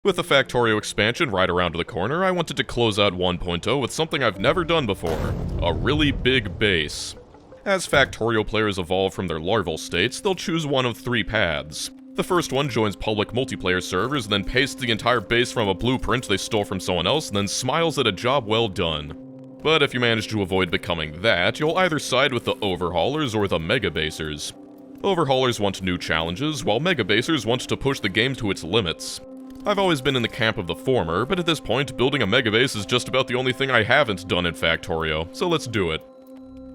With the Factorio expansion right around the corner, I wanted to close out 1.0 with something I've never done before, a really big base. As Factorio players evolve from their larval states, they'll choose one of three paths. The first one joins public multiplayer servers, then pastes the entire base from a blueprint they stole from someone else, and then smiles at a job well done. But if you manage to avoid becoming that, you'll either side with the Overhaulers or the Megabasers. Overhaulers want new challenges, while Megabasers want to push the game to its limits. I've always been in the camp of the former, but at this point, building a megabase is just about the only thing I haven't done in Factorio, so let's do it.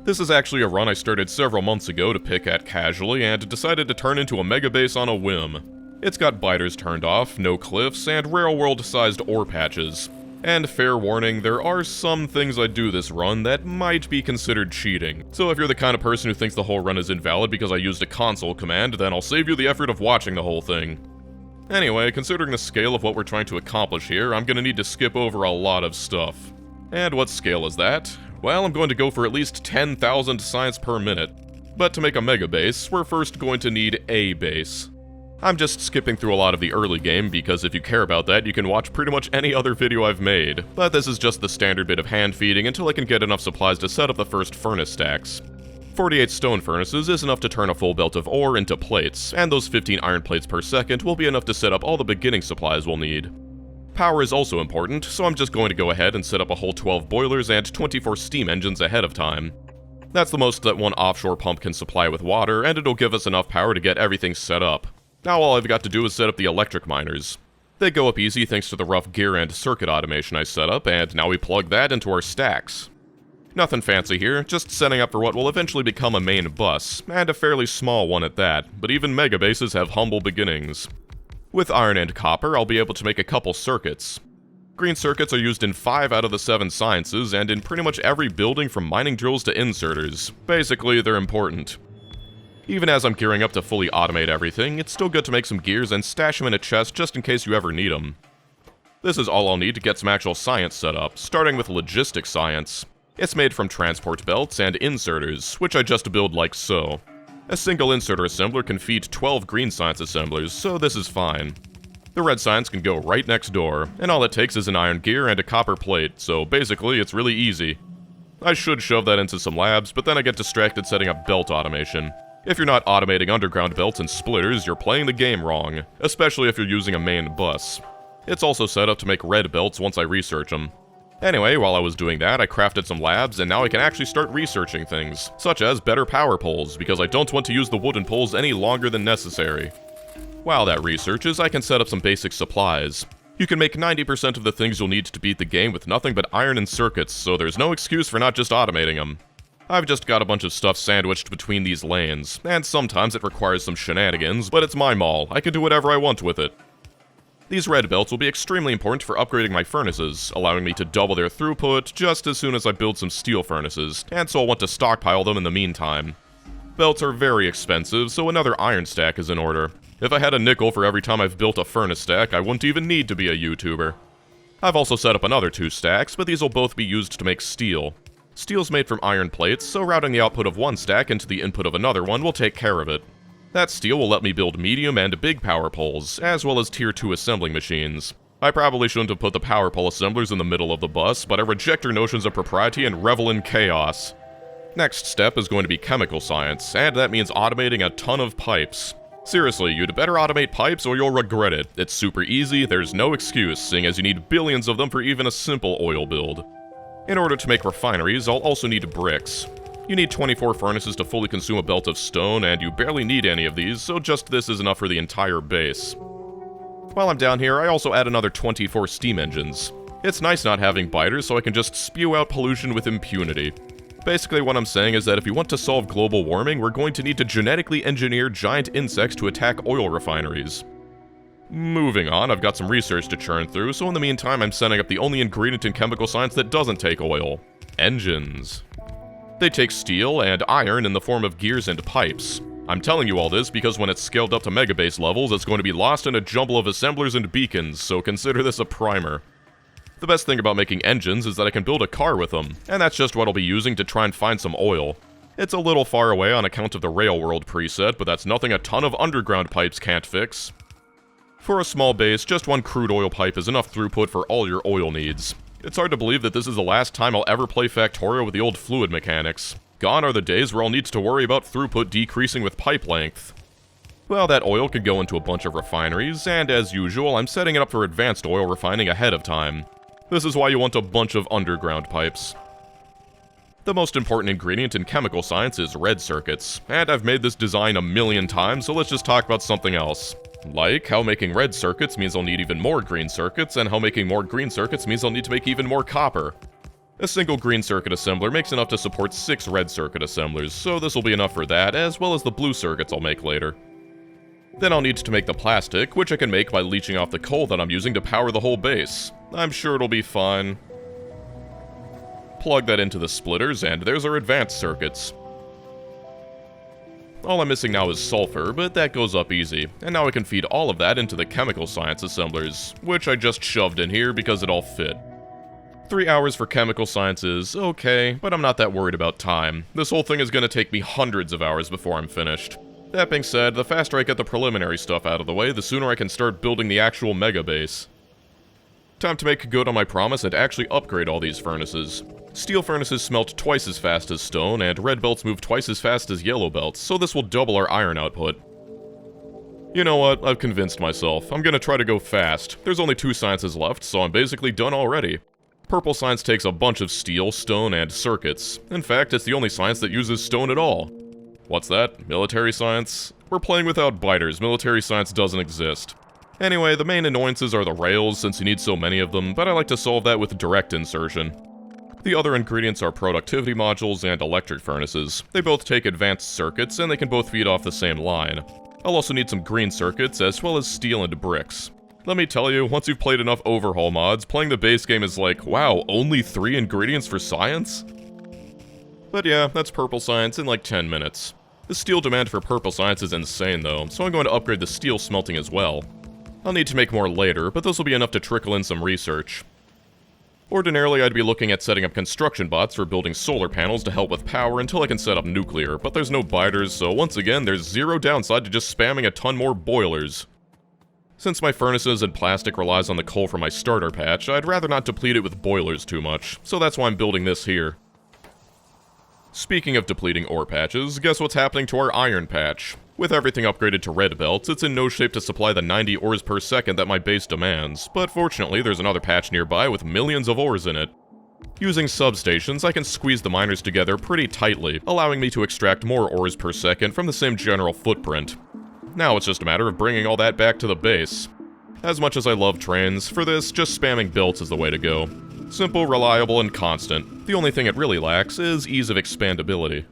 This is actually a run I started several months ago to pick at casually, and decided to turn into a megabase on a whim. It's got biters turned off, no cliffs, and railworld-sized ore patches. And fair warning, there are some things I do this run that might be considered cheating. So if you're the kind of person who thinks the whole run is invalid because I used a console command, then I'll save you the effort of watching the whole thing. Anyway, considering the scale of what we're trying to accomplish here, I'm gonna need to skip over a lot of stuff. And what scale is that? Well, I'm going to go for at least 10,000 science per minute. But to make a megabase, we're first going to need a base. I'm just skipping through a lot of the early game, because if you care about that, you can watch pretty much any other video I've made. But this is just the standard bit of hand feeding until I can get enough supplies to set up the first furnace stacks. 48 stone furnaces is enough to turn a full belt of ore into plates, and those 15 iron plates per second will be enough to set up all the beginning supplies we'll need. Power is also important, so I'm just going to go ahead and set up a whole 12 boilers and 24 steam engines ahead of time. That's the most that one offshore pump can supply with water, and it'll give us enough power to get everything set up. Now all I've got to do is set up the electric miners. They go up easy thanks to the rough gear and circuit automation I set up, and now we plug that into our stacks. Nothing fancy here, just setting up for what will eventually become a main bus, and a fairly small one at that, but even megabases have humble beginnings. With iron and copper, I'll be able to make a couple circuits. Green circuits are used in 5 out of the 7 sciences, and in pretty much every building from mining drills to inserters. Basically, they're important. Even as I'm gearing up to fully automate everything, it's still good to make some gears and stash them in a chest just in case you ever need them. This is all I'll need to get some actual science set up, starting with logistics science. It's made from transport belts and inserters, which I just build like so. A single inserter assembler can feed 12 green science assemblers, so this is fine. The red science can go right next door, and all it takes is an iron gear and a copper plate, so basically it's really easy. I should shove that into some labs, but then I get distracted setting up belt automation. If you're not automating underground belts and splitters, you're playing the game wrong, especially if you're using a main bus. It's also set up to make red belts once I research them. Anyway, while I was doing that, I crafted some labs, and now I can actually start researching things, such as better power poles, because I don't want to use the wooden poles any longer than necessary. While that researches, I can set up some basic supplies. You can make 90% of the things you'll need to beat the game with nothing but iron and circuits, so there's no excuse for not just automating them. I've just got a bunch of stuff sandwiched between these lanes, and sometimes it requires some shenanigans, but it's my mall, I can do whatever I want with it. These red belts will be extremely important for upgrading my furnaces, allowing me to double their throughput just as soon as I build some steel furnaces, and so I'll want to stockpile them in the meantime. Belts are very expensive, so another iron stack is in order. If I had a nickel for every time I've built a furnace stack, I wouldn't even need to be a YouTuber. I've also set up another 2 stacks, but these will both be used to make steel. Steel's made from iron plates, so routing the output of one stack into the input of another one will take care of it. That steel will let me build medium and big power poles, as well as tier 2 assembling machines. I probably shouldn't have put the power pole assemblers in the middle of the bus, but I reject your notions of propriety and revel in chaos. Next step is going to be chemical science, and that means automating a ton of pipes. Seriously, you'd better automate pipes or you'll regret it. It's super easy, there's no excuse, seeing as you need billions of them for even a simple oil build. In order to make refineries, I'll also need bricks. You need 24 furnaces to fully consume a belt of stone, and you barely need any of these, so just this is enough for the entire base. While I'm down here, I also add another 24 steam engines. It's nice not having biters, so I can just spew out pollution with impunity. Basically what I'm saying is that if we want to solve global warming, we're going to need to genetically engineer giant insects to attack oil refineries. Moving on, I've got some research to churn through, so in the meantime I'm setting up the only ingredient in chemical science that doesn't take oil. Engines. They take steel and iron in the form of gears and pipes. I'm telling you all this because when it's scaled up to megabase levels, it's going to be lost in a jumble of assemblers and beacons, so consider this a primer. The best thing about making engines is that I can build a car with them, and that's just what I'll be using to try and find some oil. It's a little far away on account of the Railworld preset, but that's nothing a ton of underground pipes can't fix. For a small base, just one crude oil pipe is enough throughput for all your oil needs. It's hard to believe that this is the last time I'll ever play Factorio with the old fluid mechanics. Gone are the days where I'll need to worry about throughput decreasing with pipe length. Well, that oil could go into a bunch of refineries, and as usual, I'm setting it up for advanced oil refining ahead of time. This is why you want a bunch of underground pipes. The most important ingredient in chemical science is red circuits, and I've made this design a million times, so let's just talk about something else. Like how making red circuits means I'll need even more green circuits, and how making more green circuits means I'll need to make even more copper. A single green circuit assembler makes enough to support 6 red circuit assemblers, so this will be enough for that, as well as the blue circuits I'll make later. Then I'll need to make the plastic, which I can make by leaching off the coal that I'm using to power the whole base. I'm sure it'll be fine. Plug that into the splitters, and there's our advanced circuits. All I'm missing now is sulfur, but that goes up easy, and now I can feed all of that into the chemical science assemblers, which I just shoved in here because it all fit. 3 hours for chemical science is okay, but I'm not that worried about time. This whole thing is going to take me hundreds of hours before I'm finished. That being said, the faster I get the preliminary stuff out of the way, the sooner I can start building the actual mega base. Time to make good on my promise and actually upgrade all these furnaces. Steel furnaces smelt twice as fast as stone, and red belts move twice as fast as yellow belts, so this will double our iron output. You know what, I've convinced myself. I'm gonna try to go fast. There's only 2 sciences left, so I'm basically done already. Purple science takes a bunch of steel, stone, and circuits. In fact, it's the only science that uses stone at all. What's that? Military science? We're playing without biters, military science doesn't exist. Anyway, the main annoyances are the rails, since you need so many of them, but I like to solve that with direct insertion. The other ingredients are productivity modules and electric furnaces. They both take advanced circuits, and they can both feed off the same line. I'll also need some green circuits, as well as steel and bricks. Let me tell you, once you've played enough overhaul mods, playing the base game is like, wow, only 3 ingredients for science? But yeah, that's purple science in like 10 minutes. The steel demand for purple science is insane though, so I'm going to upgrade the steel smelting as well. I'll need to make more later, but this will be enough to trickle in some research. Ordinarily, I'd be looking at setting up construction bots for building solar panels to help with power until I can set up nuclear, but there's no biters, so once again, there's zero downside to just spamming a ton more boilers. Since my furnaces and plastic relies on the coal from my starter patch, I'd rather not deplete it with boilers too much, so that's why I'm building this here. Speaking of depleting ore patches, guess what's happening to our iron patch? With everything upgraded to red belts, it's in no shape to supply the 90 ores per second that my base demands, but fortunately there's another patch nearby with millions of ores in it. Using substations, I can squeeze the miners together pretty tightly, allowing me to extract more ores per second from the same general footprint. Now it's just a matter of bringing all that back to the base. As much as I love trains, for this, just spamming belts is the way to go. Simple, reliable, and constant. The only thing it really lacks is ease of expandability.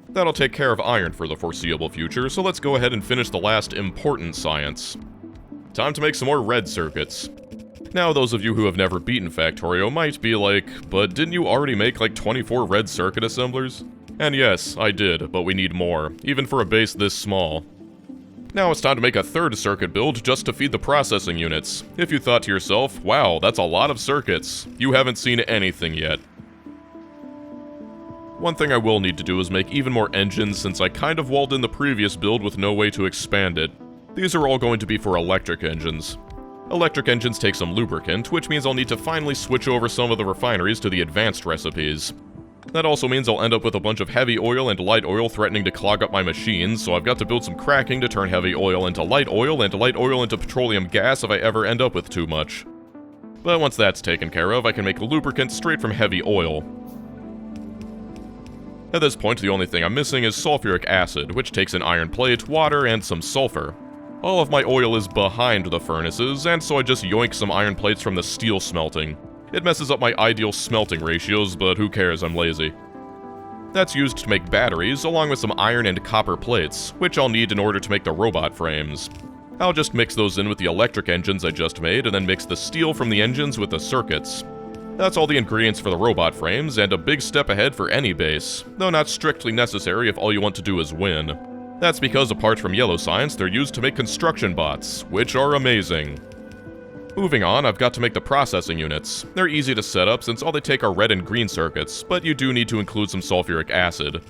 That'll take care of iron for the foreseeable future, so let's go ahead and finish the last important science. Time to make some more red circuits. Now, those of you who have never beaten Factorio might be like, but didn't you already make like 24 red circuit assemblers? And yes, I did, but we need more, even for a base this small. Now it's time to make a 3rd circuit build just to feed the processing units. If you thought to yourself, wow, that's a lot of circuits, you haven't seen anything yet. One thing I will need to do is make even more engines since I kind of walled in the previous build with no way to expand it. These are all going to be for electric engines. Electric engines take some lubricant, which means I'll need to finally switch over some of the refineries to the advanced recipes. That also means I'll end up with a bunch of heavy oil and light oil threatening to clog up my machines, so I've got to build some cracking to turn heavy oil into light oil and light oil into petroleum gas if I ever end up with too much. But once that's taken care of, I can make lubricant straight from heavy oil. At this point, the only thing I'm missing is sulfuric acid, which takes an iron plate, water, and some sulfur. All of my oil is behind the furnaces, and so I just yoink some iron plates from the steel smelting. It messes up my ideal smelting ratios, but who cares, I'm lazy. That's used to make batteries, along with some iron and copper plates, which I'll need in order to make the robot frames. I'll just mix those in with the electric engines I just made, and then mix the steel from the engines with the circuits. That's all the ingredients for the robot frames, and a big step ahead for any base, though not strictly necessary if all you want to do is win. That's because apart from yellow science, they're used to make construction bots, which are amazing. Moving on, I've got to make the processing units. They're easy to set up since all they take are red and green circuits, but you do need to include some sulfuric acid.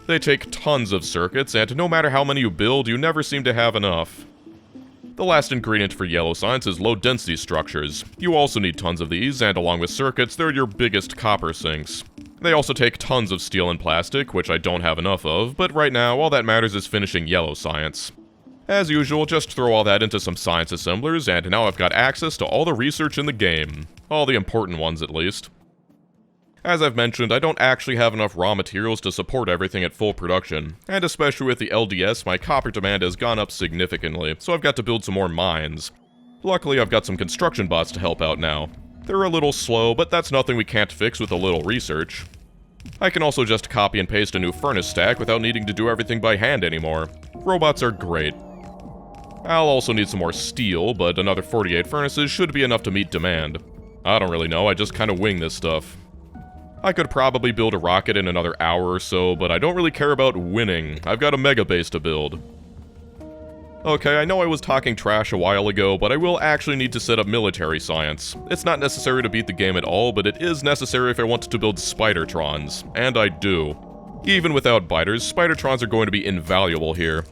They take tons of circuits, and no matter how many you build, you never seem to have enough. The last ingredient for yellow science is low-density structures. You also need tons of these, and along with circuits, they're your biggest copper sinks. They also take tons of steel and plastic, which I don't have enough of, but right now, all that matters is finishing yellow science. As usual, just throw all that into some science assemblers, and now I've got access to all the research in the game. All the important ones, at least. As I've mentioned, I don't actually have enough raw materials to support everything at full production, and especially with the LDS, my copper demand has gone up significantly, so I've got to build some more mines. Luckily, I've got some construction bots to help out now. They're a little slow, but that's nothing we can't fix with a little research. I can also just copy and paste a new furnace stack without needing to do everything by hand anymore. Robots are great. I'll also need some more steel, but another 48 furnaces should be enough to meet demand. I don't really know, I just kinda wing this stuff. I could probably build a rocket in another hour or so, but I don't really care about winning. I've got a mega base to build. Okay, I know I was talking trash a while ago, but I will actually need to set up military science. It's not necessary to beat the game at all, but it is necessary if I want to build Spidertrons, and I do. Even without biters, Spidertrons are going to be invaluable here.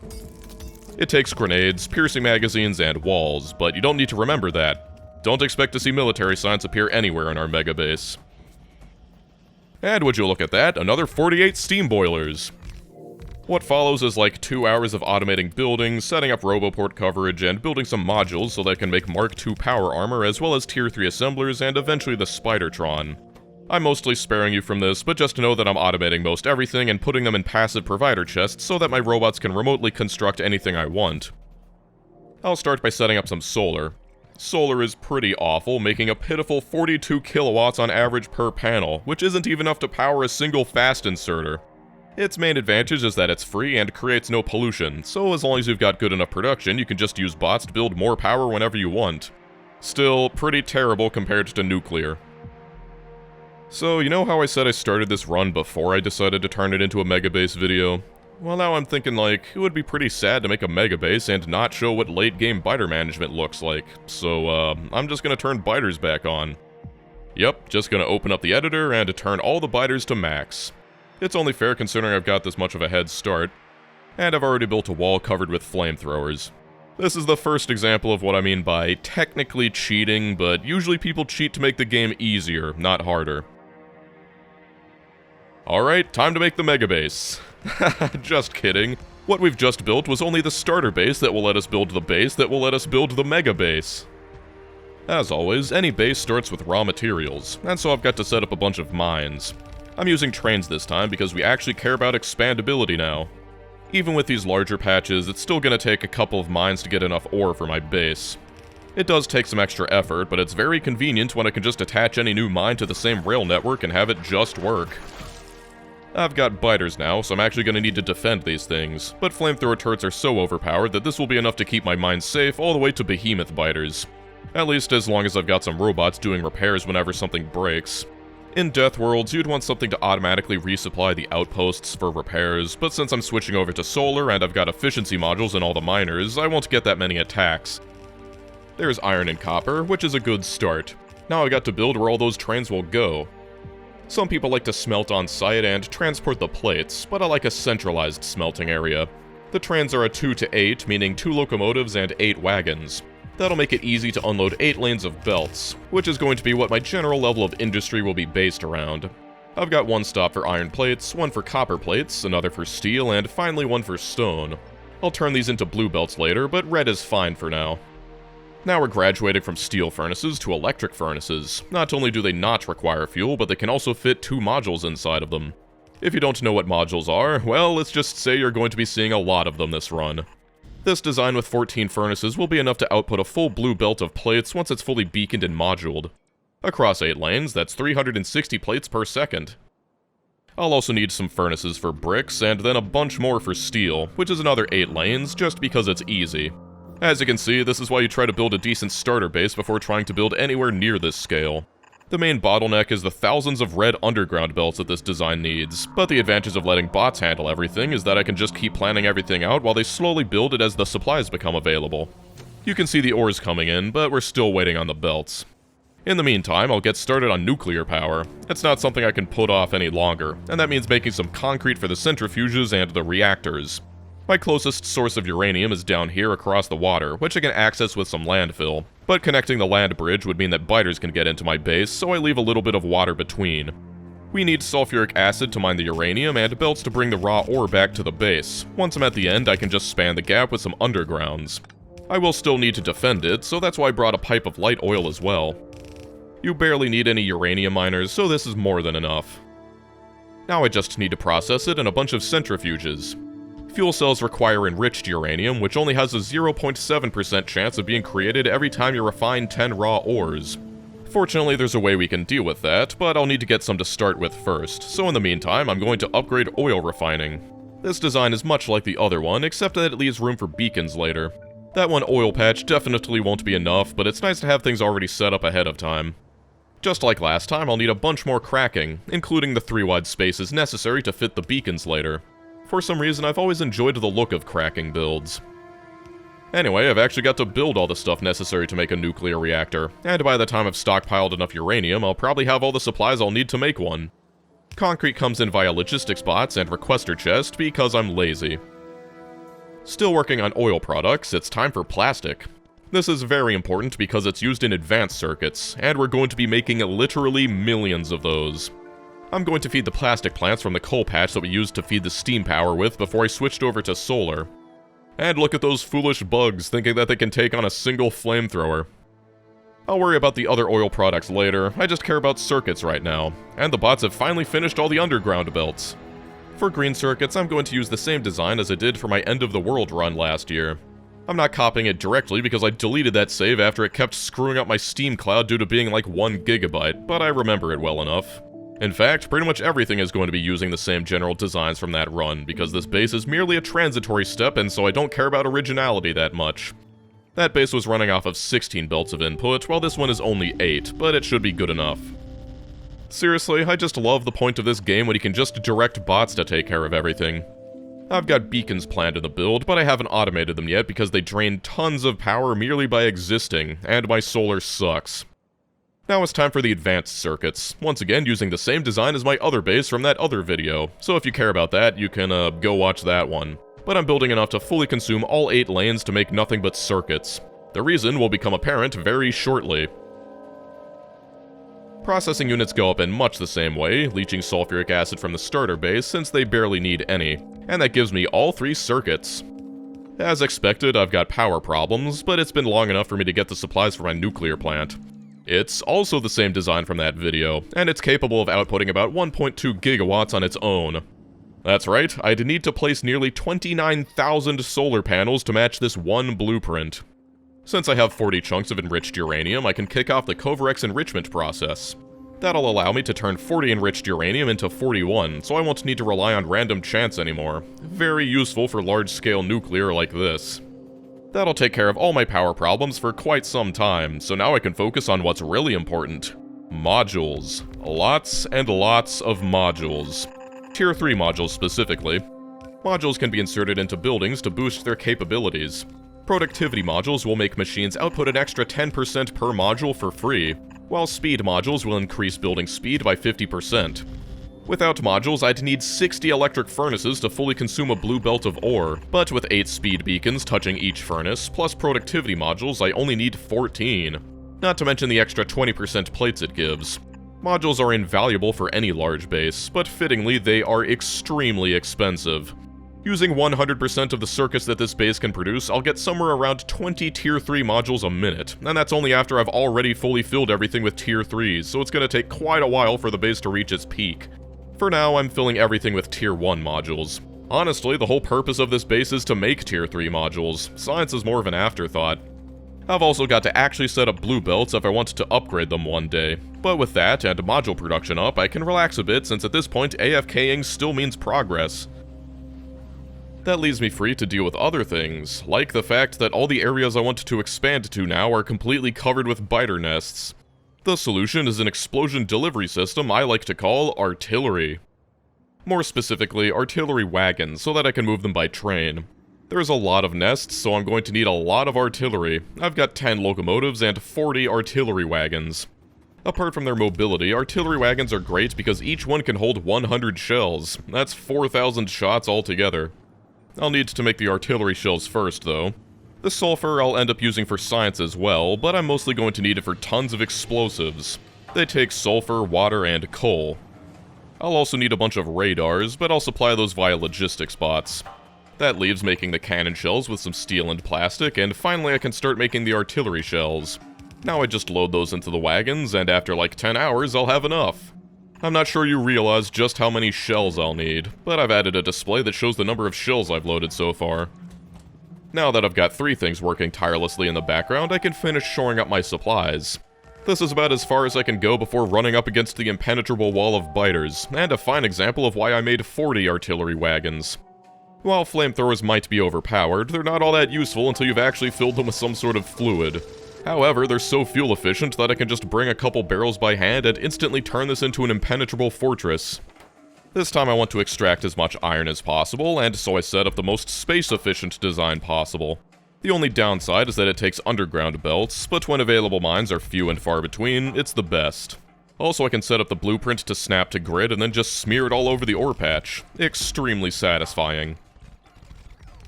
It takes grenades, piercing magazines, and walls, but you don't need to remember that. Don't expect to see military science appear anywhere in our mega base. And would you look at that, another 48 steam boilers. What follows is like 2 hours of automating buildings, setting up Roboport coverage, and building some modules so that I can make Mark II power armor as well as Tier 3 assemblers and eventually the Spidertron. I'm mostly sparing you from this, but just know that I'm automating most everything and putting them in passive provider chests so that my robots can remotely construct anything I want. I'll start by setting up some solar. Solar is pretty awful, making a pitiful 42 kilowatts on average per panel, which isn't even enough to power a single fast inserter. Its main advantage is that it's free and creates no pollution, so as long as you've got good enough production, you can just use bots to build more power whenever you want. Still, pretty terrible compared to nuclear. So, you know how I said I started this run before I decided to turn it into a megabase video? Well, now I'm thinking, like, it would be pretty sad to make a megabase and not show what late-game biter management looks like. So, I'm just gonna turn biters back on. Yep, just gonna open up the editor and turn all the biters to max. It's only fair considering I've got this much of a head start. And I've already built a wall covered with flamethrowers. This is the first example of what I mean by technically cheating, but usually people cheat to make the game easier, not harder. Alright, time to make the megabase. Just kidding. What we've just built was only the starter base that will let us build the base that will let us build the mega base. As always, any base starts with raw materials, and so I've got to set up a bunch of mines. I'm using trains this time because we actually care about expandability now. Even with these larger patches, it's still gonna take a couple of mines to get enough ore for my base. It does take some extra effort, but it's very convenient when I can just attach any new mine to the same rail network and have it just work. I've got biters now, so I'm actually going to need to defend these things, but flamethrower turrets are so overpowered that this will be enough to keep my mines safe all the way to behemoth biters. At least as long as I've got some robots doing repairs whenever something breaks. In Death Worlds, you'd want something to automatically resupply the outposts for repairs, but since I'm switching over to solar and I've got efficiency modules in all the miners, I won't get that many attacks. There's iron and copper, which is a good start. Now I've got to build where all those trains will go. Some people like to smelt on site and transport the plates, but I like a centralized smelting area. The trains are a 2 to 8, meaning 2 locomotives and 8 wagons. That'll make it easy to unload 8 lanes of belts, which is going to be what my general level of industry will be based around. I've got one stop for iron plates, one for copper plates, another for steel, and finally one for stone. I'll turn these into blue belts later, but red is fine for now. Now we're graduating from steel furnaces to electric furnaces. Not only do they not require fuel, but they can also fit 2 modules inside of them. If you don't know what modules are, well, let's just say you're going to be seeing a lot of them this run. This design with 14 furnaces will be enough to output a full blue belt of plates once it's fully beaconed and moduled. Across 8 lanes, that's 360 plates per second. I'll also need some furnaces for bricks, and then a bunch more for steel, which is another 8 lanes, just because it's easy. As you can see, this is why you try to build a decent starter base before trying to build anywhere near this scale. The main bottleneck is the thousands of red underground belts that this design needs, but the advantage of letting bots handle everything is that I can just keep planning everything out while they slowly build it as the supplies become available. You can see the ores coming in, but we're still waiting on the belts. In the meantime, I'll get started on nuclear power. It's not something I can put off any longer, and that means making some concrete for the centrifuges and the reactors. My closest source of uranium is down here across the water, which I can access with some landfill, but connecting the land bridge would mean that biters can get into my base, so I leave a little bit of water between. We need sulfuric acid to mine the uranium and belts to bring the raw ore back to the base. Once I'm at the end, I can just span the gap with some undergrounds. I will still need to defend it, so that's why I brought a pipe of light oil as well. You barely need any uranium miners, so this is more than enough. Now I just need to process it in a bunch of centrifuges. Fuel cells require enriched uranium, which only has a 0.7% chance of being created every time you refine 10 raw ores. Fortunately, there's a way we can deal with that, but I'll need to get some to start with first, so in the meantime, I'm going to upgrade oil refining. This design is much like the other one, except that it leaves room for beacons later. That one oil patch definitely won't be enough, but it's nice to have things already set up ahead of time. Just like last time, I'll need a bunch more cracking, including the 3 wide spaces necessary to fit the beacons later. For some reason, I've always enjoyed the look of cracking builds. Anyway, I've actually got to build all the stuff necessary to make a nuclear reactor, and by the time I've stockpiled enough uranium, I'll probably have all the supplies I'll need to make one. Concrete comes in via logistics bots and requester chest because I'm lazy. Still working on oil products, it's time for plastic. This is very important because it's used in advanced circuits, and we're going to be making literally millions of those. I'm going to feed the plastic plants from the coal patch that we used to feed the steam power with before I switched over to solar. And look at those foolish bugs thinking that they can take on a single flamethrower. I'll worry about the other oil products later, I just care about circuits right now, and the bots have finally finished all the underground belts. For green circuits, I'm going to use the same design as I did for my End of the World run last year. I'm not copying it directly because I deleted that save after it kept screwing up my Steam cloud due to being like 1 gigabyte, but I remember it well enough. In fact, pretty much everything is going to be using the same general designs from that run, because this base is merely a transitory step and so I don't care about originality that much. That base was running off of 16 belts of input, while this one is only 8, but it should be good enough. Seriously, I just love the point of this game when you can just direct bots to take care of everything. I've got beacons planned in the build, but I haven't automated them yet because they drain tons of power merely by existing, and my solar sucks. Now it's time for the advanced circuits, once again using the same design as my other base from that other video, so if you care about that, you can go watch that one. But I'm building enough to fully consume all 8 lanes to make nothing but circuits. The reason will become apparent very shortly. Processing units go up in much the same way, leaching sulfuric acid from the starter base since they barely need any, and that gives me all 3 circuits. As expected, I've got power problems, but it's been long enough for me to get the supplies for my nuclear plant. It's also the same design from that video, and it's capable of outputting about 1.2 gigawatts on its own. That's right, I'd need to place nearly 29,000 solar panels to match this one blueprint. Since I have 40 chunks of enriched uranium, I can kick off the Covarex enrichment process. That'll allow me to turn 40 enriched uranium into 41, so I won't need to rely on random chance anymore. Very useful for large-scale nuclear like this. That'll take care of all my power problems for quite some time, so now I can focus on what's really important. Modules. Lots and lots of modules. Tier 3 modules specifically. Modules can be inserted into buildings to boost their capabilities. Productivity modules will make machines output an extra 10% per module for free, while speed modules will increase building speed by 50%. Without modules, I'd need 60 electric furnaces to fully consume a blue belt of ore, but with 8 speed beacons touching each furnace, plus productivity modules, I only need 14. Not to mention the extra 20% plates it gives. Modules are invaluable for any large base, but fittingly, they are extremely expensive. Using 100% of the circuits that this base can produce, I'll get somewhere around 20 Tier 3 modules a minute, and that's only after I've already fully filled everything with Tier 3s, so it's gonna take quite a while for the base to reach its peak. For now, I'm filling everything with Tier 1 modules. Honestly, the whole purpose of this base is to make Tier 3 modules. Science is more of an afterthought. I've also got to actually set up blue belts if I wanted to upgrade them one day. But with that, and module production up, I can relax a bit since at this point AFKing still means progress. That leaves me free to deal with other things, like the fact that all the areas I want to expand to now are completely covered with biter nests. The solution is an explosion delivery system I like to call artillery. More specifically, artillery wagons, so that I can move them by train. There's a lot of nests, so I'm going to need a lot of artillery. I've got 10 locomotives and 40 artillery wagons. Apart from their mobility, artillery wagons are great because each one can hold 100 shells. That's 4,000 shots altogether. I'll need to make the artillery shells first, though. The sulfur I'll end up using for science as well, but I'm mostly going to need it for tons of explosives. They take sulfur, water, and coal. I'll also need a bunch of radars, but I'll supply those via logistics bots. That leaves making the cannon shells with some steel and plastic, and finally I can start making the artillery shells. Now I just load those into the wagons, and after like 10 hours I'll have enough. I'm not sure you realize just how many shells I'll need, but I've added a display that shows the number of shells I've loaded so far. Now that I've got 3 things working tirelessly in the background, I can finish shoring up my supplies. This is about as far as I can go before running up against the impenetrable wall of biters, and a fine example of why I made 40 artillery wagons. While flamethrowers might be overpowered, they're not all that useful until you've actually filled them with some sort of fluid. However, they're so fuel efficient that I can just bring a couple barrels by hand and instantly turn this into an impenetrable fortress. This time I want to extract as much iron as possible, and so I set up the most space-efficient design possible. The only downside is that it takes underground belts, but when available mines are few and far between, it's the best. Also, I can set up the blueprint to snap to grid and then just smear it all over the ore patch. Extremely satisfying.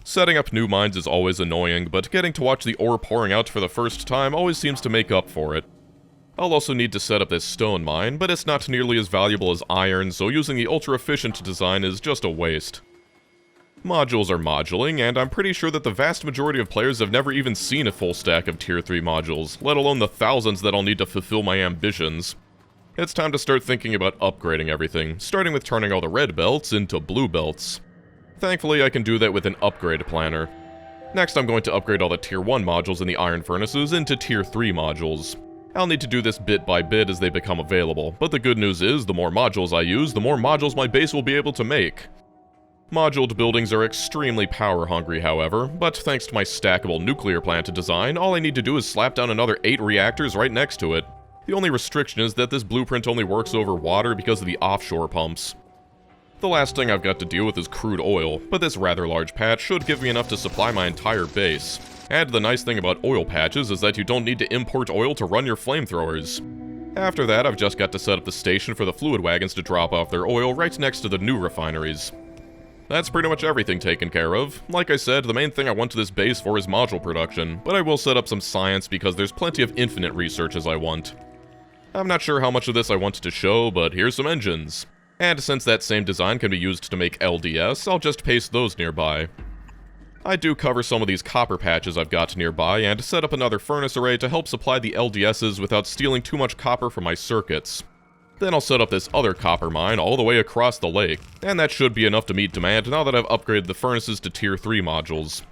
Setting up new mines is always annoying, but getting to watch the ore pouring out for the first time always seems to make up for it. I'll also need to set up this stone mine, but it's not nearly as valuable as iron, so using the ultra-efficient design is just a waste. Modules are moduling, and I'm pretty sure that the vast majority of players have never even seen a full stack of Tier 3 modules, let alone the thousands that I'll need to fulfill my ambitions. It's time to start thinking about upgrading everything, starting with turning all the red belts into blue belts. Thankfully, I can do that with an upgrade planner. Next, I'm going to upgrade all the Tier 1 modules in the iron furnaces into Tier 3 modules. I'll need to do this bit by bit as they become available, but the good news is, the more modules I use, the more modules my base will be able to make. Moduled buildings are extremely power hungry, however, but thanks to my stackable nuclear plant design, all I need to do is slap down another 8 reactors right next to it. The only restriction is that this blueprint only works over water because of the offshore pumps. The last thing I've got to deal with is crude oil, but this rather large patch should give me enough to supply my entire base. And the nice thing about oil patches is that you don't need to import oil to run your flamethrowers. After that, I've just got to set up the station for the fluid wagons to drop off their oil right next to the new refineries. That's pretty much everything taken care of. Like I said, the main thing I want to this base for is module production, but I will set up some science because there's plenty of infinite research as I want. I'm not sure how much of this I want to show, but here's some engines. And since that same design can be used to make LDS, I'll just paste those nearby. I do cover some of these copper patches I've got nearby, and set up another furnace array to help supply the LDSs without stealing too much copper from my circuits. Then I'll set up this other copper mine all the way across the lake, and that should be enough to meet demand now that I've upgraded the furnaces to Tier 3 modules.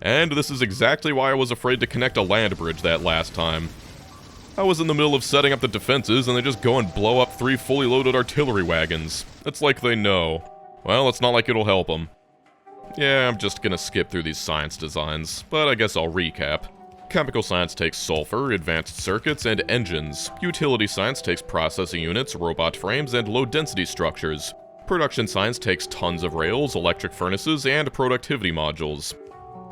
And this is exactly why I was afraid to connect a land bridge that last time. I was in the middle of setting up the defenses, and they just go and blow up 3 fully loaded artillery wagons. It's like they know. Well, it's not like it'll help them. Yeah, I'm just gonna skip through these science designs, but I guess I'll recap. Chemical science takes sulfur, advanced circuits, and engines. Utility science takes processing units, robot frames, and low-density structures. Production science takes tons of rails, electric furnaces, and productivity modules.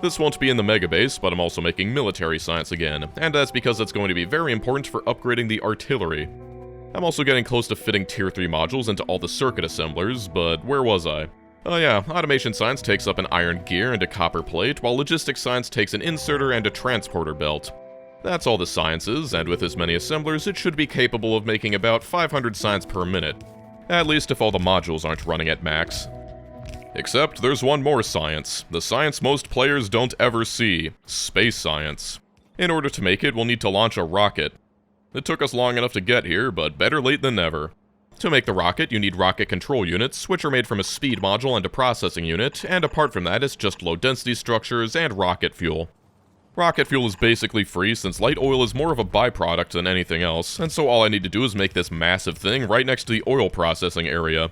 This won't be in the Megabase, but I'm also making military science again, and that's because it's going to be very important for upgrading the artillery. I'm also getting close to fitting Tier 3 modules into all the circuit assemblers, but where was I? Oh yeah, automation science takes up an iron gear and a copper plate, while logistics science takes an inserter and a transporter belt. That's all the sciences, and with as many assemblers, it should be capable of making about 500 science per minute. At least if all the modules aren't running at max. Except there's one more science, the science most players don't ever see, space science. In order to make it, we'll need to launch a rocket. It took us long enough to get here, but better late than never. To make the rocket, you need rocket control units, which are made from a speed module and a processing unit, and apart from that, it's just low-density structures and rocket fuel. Rocket fuel is basically free since light oil is more of a byproduct than anything else, and so all I need to do is make this massive thing right next to the oil processing area.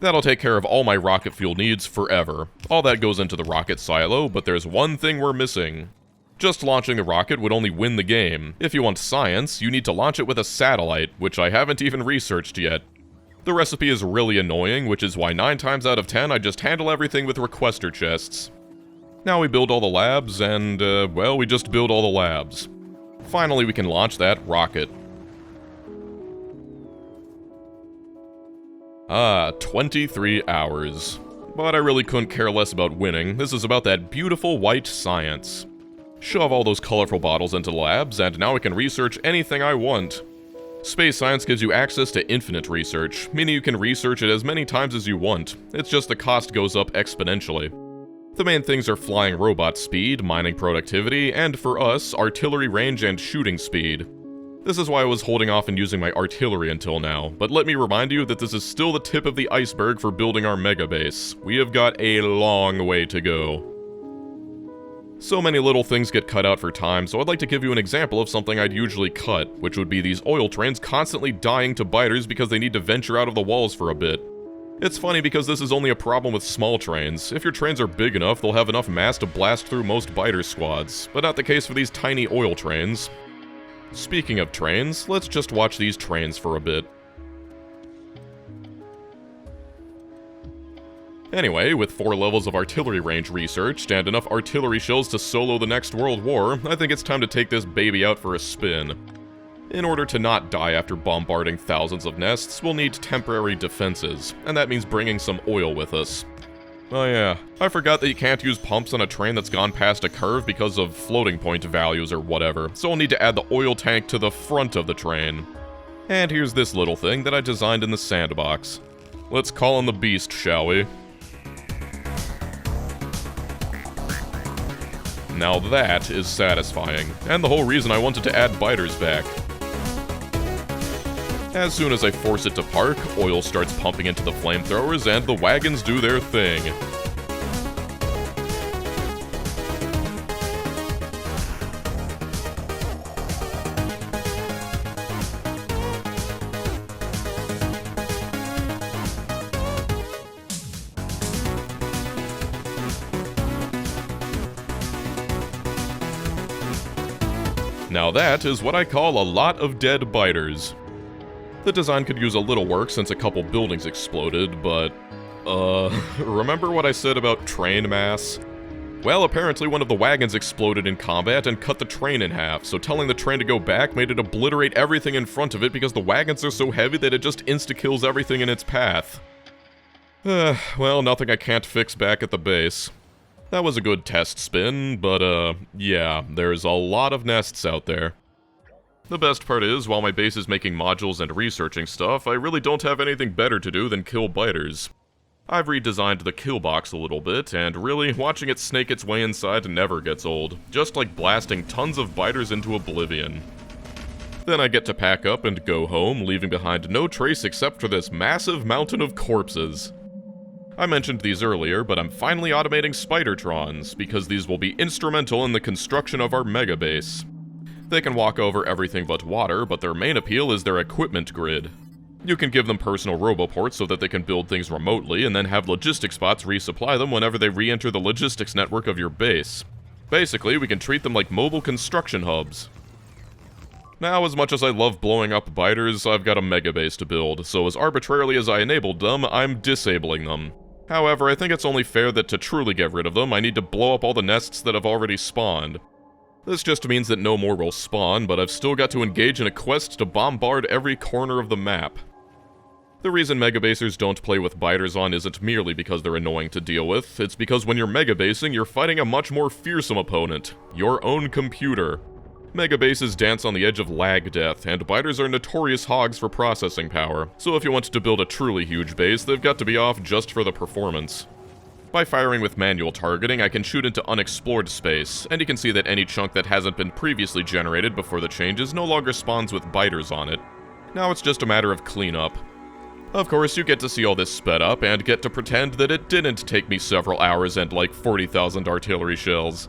That'll take care of all my rocket fuel needs forever. All that goes into the rocket silo, but there's one thing we're missing. Just launching the rocket would only win the game. If you want science, you need to launch it with a satellite, which I haven't even researched yet. The recipe is really annoying, which is why 9 times out of 10 I just handle everything with requester chests. Now we build all the labs, and, well, we just build all the labs. Finally, we can launch that rocket. 23 hours. But I really couldn't care less about winning. This is about that beautiful white science. Shove all those colorful bottles into labs, and now I can research anything I want. Space science gives you access to infinite research, meaning you can research it as many times as you want. It's just the cost goes up exponentially. The main things are flying robot speed, mining productivity, and for us, artillery range and shooting speed. This is why I was holding off and using my artillery until now, but let me remind you that this is still the tip of the iceberg for building our mega base. We have got a long way to go. So many little things get cut out for time, so I'd like to give you an example of something I'd usually cut, which would be these oil trains constantly dying to biters because they need to venture out of the walls for a bit. It's funny because this is only a problem with small trains. If your trains are big enough, they'll have enough mass to blast through most biter squads, but not the case for these tiny oil trains. Speaking of trains, let's just watch these trains for a bit. Anyway, with 4 levels of artillery range researched, and enough artillery shells to solo the next World War, I think it's time to take this baby out for a spin. In order to not die after bombarding thousands of nests, we'll need temporary defenses, and that means bringing some oil with us. Oh yeah, I forgot that you can't use pumps on a train that's gone past a curve because of floating point values or whatever, so we'll need to add the oil tank to the front of the train. And here's this little thing that I designed in the sandbox. Let's call in the beast, shall we? Now that is satisfying, and the whole reason I wanted to add biters back. As soon as I force it to park, oil starts pumping into the flamethrowers and the wagons do their thing. Now that is what I call a lot of dead biters. The design could use a little work since a couple buildings exploded, but... remember what I said about train mass? Well, apparently one of the wagons exploded in combat and cut the train in half, so telling the train to go back made it obliterate everything in front of it because the wagons are so heavy that it just insta-kills everything in its path. Well, nothing I can't fix back at the base. That was a good test spin, but yeah, there's a lot of nests out there. The best part is, while my base is making modules and researching stuff, I really don't have anything better to do than kill biters. I've redesigned the kill box a little bit, and really, watching it snake its way inside never gets old, just like blasting tons of biters into oblivion. Then I get to pack up and go home, leaving behind no trace except for this massive mountain of corpses. I mentioned these earlier, but I'm finally automating Spidertrons, because these will be instrumental in the construction of our mega base. They can walk over everything but water, but their main appeal is their equipment grid. You can give them personal roboports so that they can build things remotely, and then have logistics bots resupply them whenever they re-enter the logistics network of your base. Basically, we can treat them like mobile construction hubs. Now, as much as I love blowing up biters, I've got a mega base to build, so as arbitrarily as I enabled them, I'm disabling them. However, I think it's only fair that to truly get rid of them, I need to blow up all the nests that have already spawned. This just means that no more will spawn, but I've still got to engage in a quest to bombard every corner of the map. The reason megabasers don't play with biters on isn't merely because they're annoying to deal with, it's because when you're megabasing, you're fighting a much more fearsome opponent, your own computer. Megabases dance on the edge of lag death, and biters are notorious hogs for processing power, so if you want to build a truly huge base, they've got to be off just for the performance. By firing with manual targeting, I can shoot into unexplored space, and you can see that any chunk that hasn't been previously generated before the changes no longer spawns with biters on it. Now it's just a matter of cleanup. Of course, you get to see all this sped up, and get to pretend that it didn't take me several hours and like 40,000 artillery shells.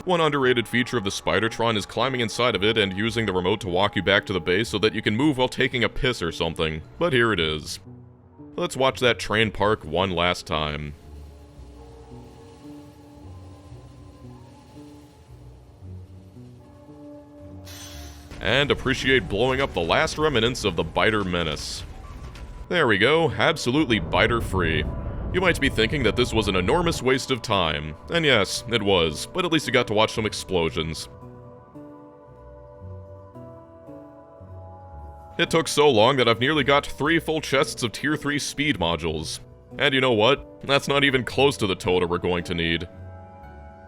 One underrated feature of the Spidertron is climbing inside of it and using the remote to walk you back to the base so that you can move while taking a piss or something. But here it is. Let's watch that train park one last time. And appreciate blowing up the last remnants of the biter menace. There we go, absolutely biter-free. You might be thinking that this was an enormous waste of time, and yes, it was, but at least you got to watch some explosions. It took so long that I've nearly got 3 full chests of Tier 3 speed modules. And you know what? That's not even close to the total we're going to need.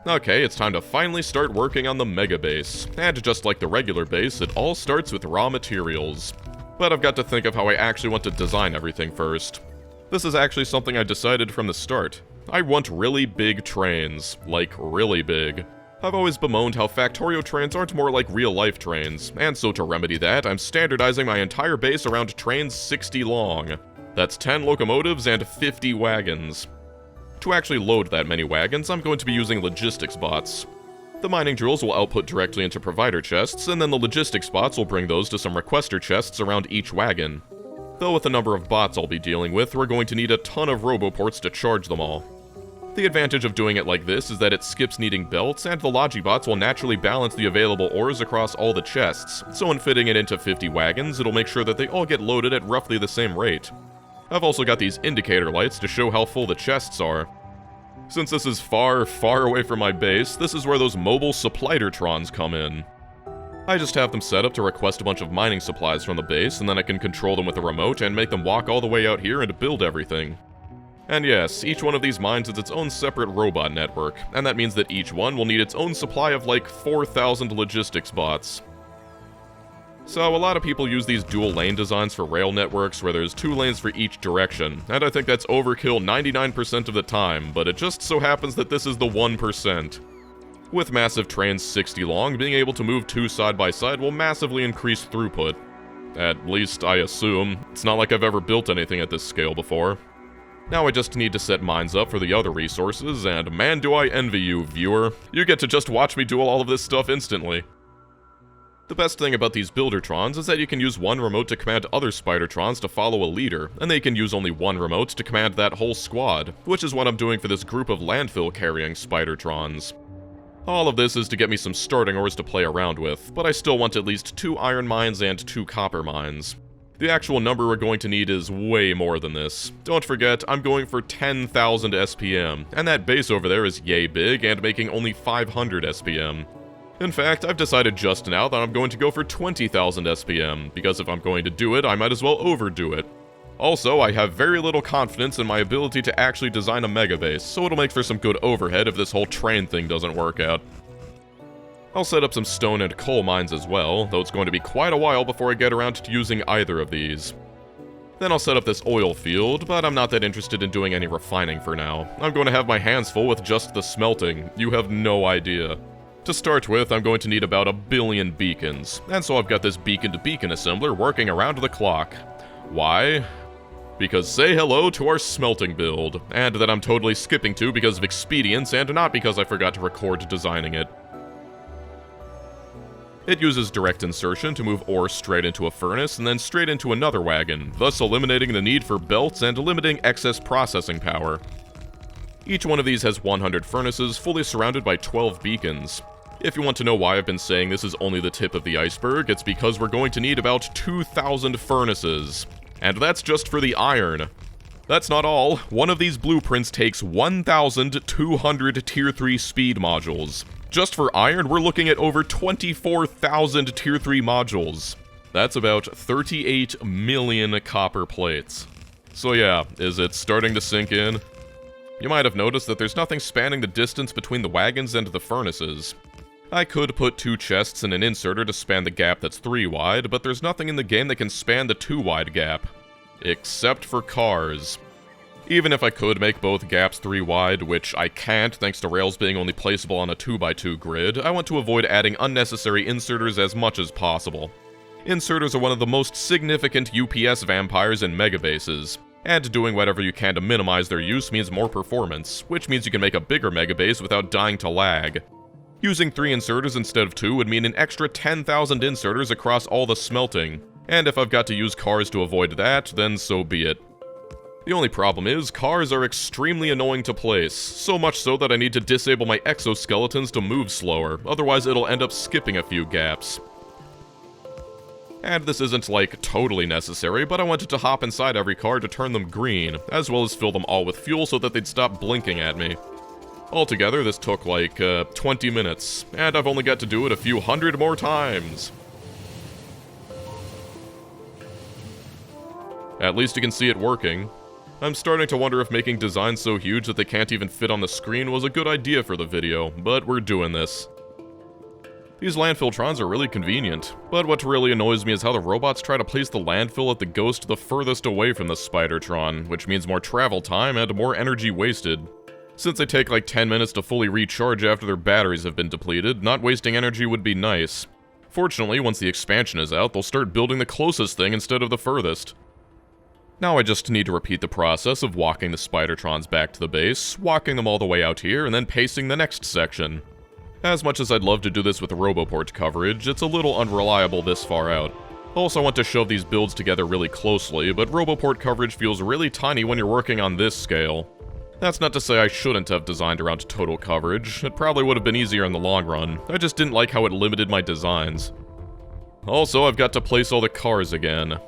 Okay, it's time to finally start working on the Mega Base. And just like the regular base, it all starts with raw materials. But I've got to think of how I actually want to design everything first. This is actually something I decided from the start. I want really big trains. Like, really big. I've always bemoaned how Factorio trains aren't more like real-life trains, and so to remedy that, I'm standardizing my entire base around trains 60 long. That's 10 locomotives and 50 wagons. To actually load that many wagons, I'm going to be using logistics bots. The mining drills will output directly into provider chests, and then the logistics bots will bring those to some requester chests around each wagon. Though with the number of bots I'll be dealing with, we're going to need a ton of roboports to charge them all. The advantage of doing it like this is that it skips needing belts, and the Logibots will naturally balance the available ores across all the chests, so when fitting it into 50 wagons, it'll make sure that they all get loaded at roughly the same rate. I've also got these indicator lights to show how full the chests are. Since this is far, far away from my base, this is where those mobile Spidertrons come in. I just have them set up to request a bunch of mining supplies from the base, and then I can control them with a remote and make them walk all the way out here and build everything. And yes, each one of these mines is its own separate robot network, and that means that each one will need its own supply of like 4,000 logistics bots. So a lot of people use these dual lane designs for rail networks where there's 2 lanes for each direction, and I think that's overkill 99% of the time, but it just so happens that this is the 1%. With massive trains 60 long, being able to move 2 side by side will massively increase throughput. At least, I assume. It's not like I've ever built anything at this scale before. Now I just need to set mines up for the other resources, and man do I envy you, viewer. You get to just watch me do all of this stuff instantly. The best thing about these Buildertrons is that you can use one remote to command other Spidertrons to follow a leader, and they can use only one remote to command that whole squad, which is what I'm doing for this group of landfill-carrying Spidertrons. All of this is to get me some starting ores to play around with, but I still want at least 2 iron mines and 2 copper mines. The actual number we're going to need is way more than this. Don't forget, I'm going for 10,000 SPM, and that base over there is yay big and making only 500 SPM. In fact, I've decided just now that I'm going to go for 20,000 SPM, because if I'm going to do it, I might as well overdo it. Also, I have very little confidence in my ability to actually design a mega base, so it'll make for some good overhead if this whole train thing doesn't work out. I'll set up some stone and coal mines as well, though it's going to be quite a while before I get around to using either of these. Then I'll set up this oil field, but I'm not that interested in doing any refining for now. I'm going to have my hands full with just the smelting. You have no idea. To start with, I'm going to need about 1 billion beacons, and so I've got this beacon-to-beacon assembler working around the clock. Why? Because say hello to our smelting build, and that I'm totally skipping to because of expedience and not because I forgot to record designing it. It uses direct insertion to move ore straight into a furnace and then straight into another wagon, thus eliminating the need for belts and limiting excess processing power. Each one of these has 100 furnaces, fully surrounded by 12 beacons. If you want to know why I've been saying this is only the tip of the iceberg, it's because we're going to need about 2,000 furnaces. And that's just for the iron. That's not all. One of these blueprints takes 1,200 Tier 3 speed modules. Just for iron, we're looking at over 24,000 Tier 3 modules. That's about 38 million copper plates. So yeah, is it starting to sink in? You might have noticed that there's nothing spanning the distance between the wagons and the furnaces. I could put 2 chests and an inserter to span the gap that's 3 wide, but there's nothing in the game that can span the 2 wide gap. Except for cars. Even if I could make both gaps 3 wide, which I can't thanks to rails being only placeable on a 2x2 grid, I want to avoid adding unnecessary inserters as much as possible. Inserters are one of the most significant UPS vampires in megabases, and doing whatever you can to minimize their use means more performance, which means you can make a bigger megabase without dying to lag. Using 3 inserters instead of 2 would mean an extra 10,000 inserters across all the smelting, and if I've got to use cars to avoid that, then so be it. The only problem is, cars are extremely annoying to place, so much so that I need to disable my exoskeletons to move slower, otherwise it'll end up skipping a few gaps. And this isn't, like, totally necessary, but I wanted to hop inside every car to turn them green, as well as fill them all with fuel so that they'd stop blinking at me. Altogether, this took, like, 20 minutes, and I've only got to do it a few hundred more times. At least you can see it working. I'm starting to wonder if making designs so huge that they can't even fit on the screen was a good idea for the video, but we're doing this. These landfilltrons are really convenient, but what really annoys me is how the robots try to place the landfill at the ghost the furthest away from the Spidertron, which means more travel time and more energy wasted. Since they take like 10 minutes to fully recharge after their batteries have been depleted, not wasting energy would be nice. Fortunately, once the expansion is out, they'll start building the closest thing instead of the furthest. Now I just need to repeat the process of walking the Spidertrons back to the base, walking them all the way out here, and then pasting the next section. As much as I'd love to do this with Roboport coverage, it's a little unreliable this far out. Also, I want to shove these builds together really closely, but Roboport coverage feels really tiny when you're working on this scale. That's not to say I shouldn't have designed around total coverage. It probably would have been easier in the long run. I just didn't like how it limited my designs. Also, I've got to place all the cars again.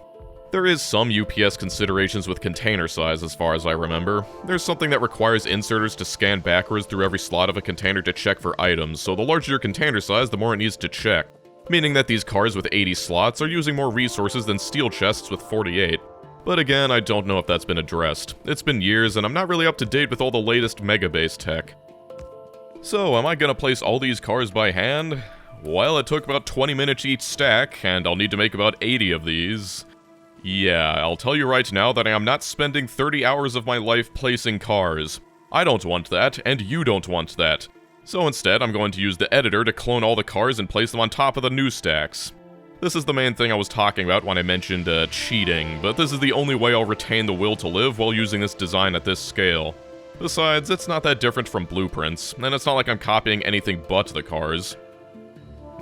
There is some UPS considerations with container size as far as I remember. There's something that requires inserters to scan backwards through every slot of a container to check for items, so the larger your container size, the more it needs to check. Meaning that these cars with 80 slots are using more resources than steel chests with 48. But again, I don't know if that's been addressed. It's been years, and I'm not really up to date with all the latest Megabase tech. So, am I gonna place all these cars by hand? Well, it took about 20 minutes each stack, and I'll need to make about 80 of these. Yeah, I'll tell you right now that I am not spending 30 hours of my life placing cars. I don't want that, and you don't want that. So instead, I'm going to use the editor to clone all the cars and place them on top of the new stacks. This is the main thing I was talking about when I mentioned cheating, but this is the only way I'll retain the will to live while using this design at this scale. Besides, it's not that different from blueprints, and it's not like I'm copying anything but the cars.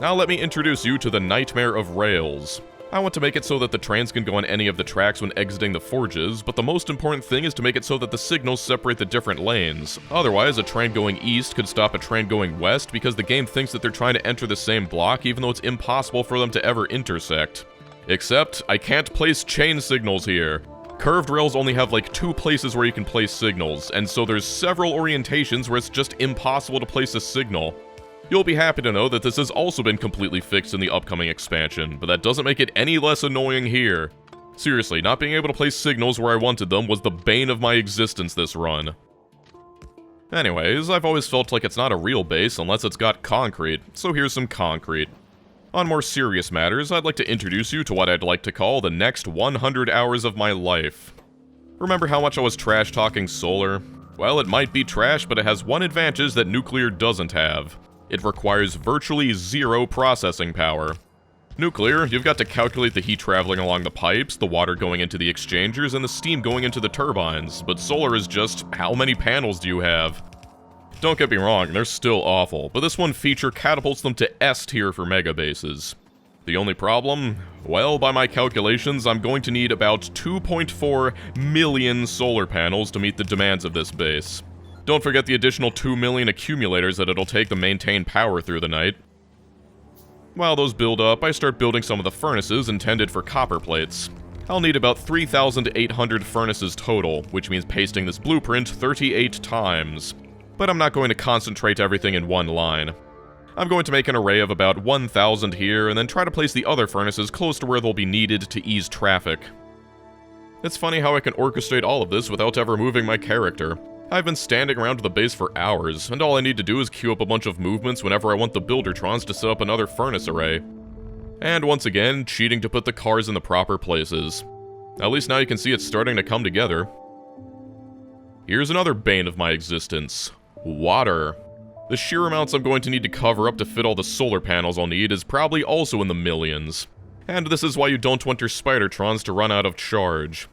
Now let me introduce you to the Nightmare of Rails. I want to make it so that the trains can go on any of the tracks when exiting the forges, but the most important thing is to make it so that the signals separate the different lanes. Otherwise, a train going east could stop a train going west because the game thinks that they're trying to enter the same block even though it's impossible for them to ever intersect. Except, I can't place chain signals here. Curved rails only have like 2 places where you can place signals, and so there's several orientations where it's just impossible to place a signal. You'll be happy to know that this has also been completely fixed in the upcoming expansion, but that doesn't make it any less annoying here. Seriously, not being able to place signals where I wanted them was the bane of my existence this run. Anyways, I've always felt like it's not a real base unless it's got concrete, so here's some concrete. On more serious matters, I'd like to introduce you to what I'd like to call the next 100 hours of my life. Remember how much I was trash-talking solar? Well, it might be trash, but it has one advantage that nuclear doesn't have. It requires virtually 0 processing power. Nuclear, you've got to calculate the heat traveling along the pipes, the water going into the exchangers, and the steam going into the turbines, but solar is just, how many panels do you have? Don't get me wrong, they're still awful, but this one feature catapults them to S tier for megabases. The only problem? Well, by my calculations, I'm going to need about 2.4 million solar panels to meet the demands of this base. Don't forget the additional 2 million accumulators that it'll take to maintain power through the night. While those build up, I start building some of the furnaces intended for copper plates. I'll need about 3,800 furnaces total, which means pasting this blueprint 38 times. But I'm not going to concentrate everything in one line. I'm going to make an array of about 1,000 here, and then try to place the other furnaces close to where they'll be needed to ease traffic. It's funny how I can orchestrate all of this without ever moving my character. I've been standing around the base for hours, and all I need to do is queue up a bunch of movements whenever I want the Buildertrons to set up another furnace array. And once again, cheating to put the cars in the proper places. At least now you can see it's starting to come together. Here's another bane of my existence. Water. The sheer amounts I'm going to need to cover up to fit all the solar panels I'll need is probably also in the millions. And this is why you don't want your Spidertrons to run out of charge.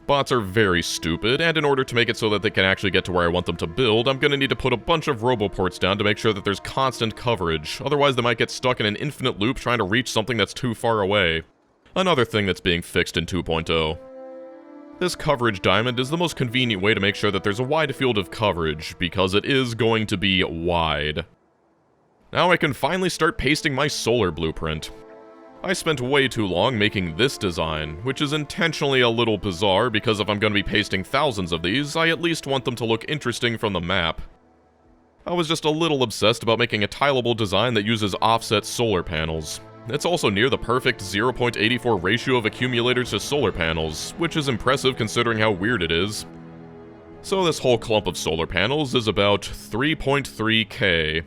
Bots are very stupid, and in order to make it so that they can actually get to where I want them to build, I'm gonna need to put a bunch of roboports down to make sure that there's constant coverage, otherwise they might get stuck in an infinite loop trying to reach something that's too far away. Another thing that's being fixed in 2.0. This coverage diamond is the most convenient way to make sure that there's a wide field of coverage, because it is going to be wide. Now I can finally start pasting my solar blueprint. I spent way too long making this design, which is intentionally a little bizarre because if I'm going to be pasting thousands of these, I at least want them to look interesting from the map. I was just a little obsessed about making a tileable design that uses offset solar panels. It's also near the perfect 0.84 ratio of accumulators to solar panels, which is impressive considering how weird it is. So this whole clump of solar panels is about 3.3k.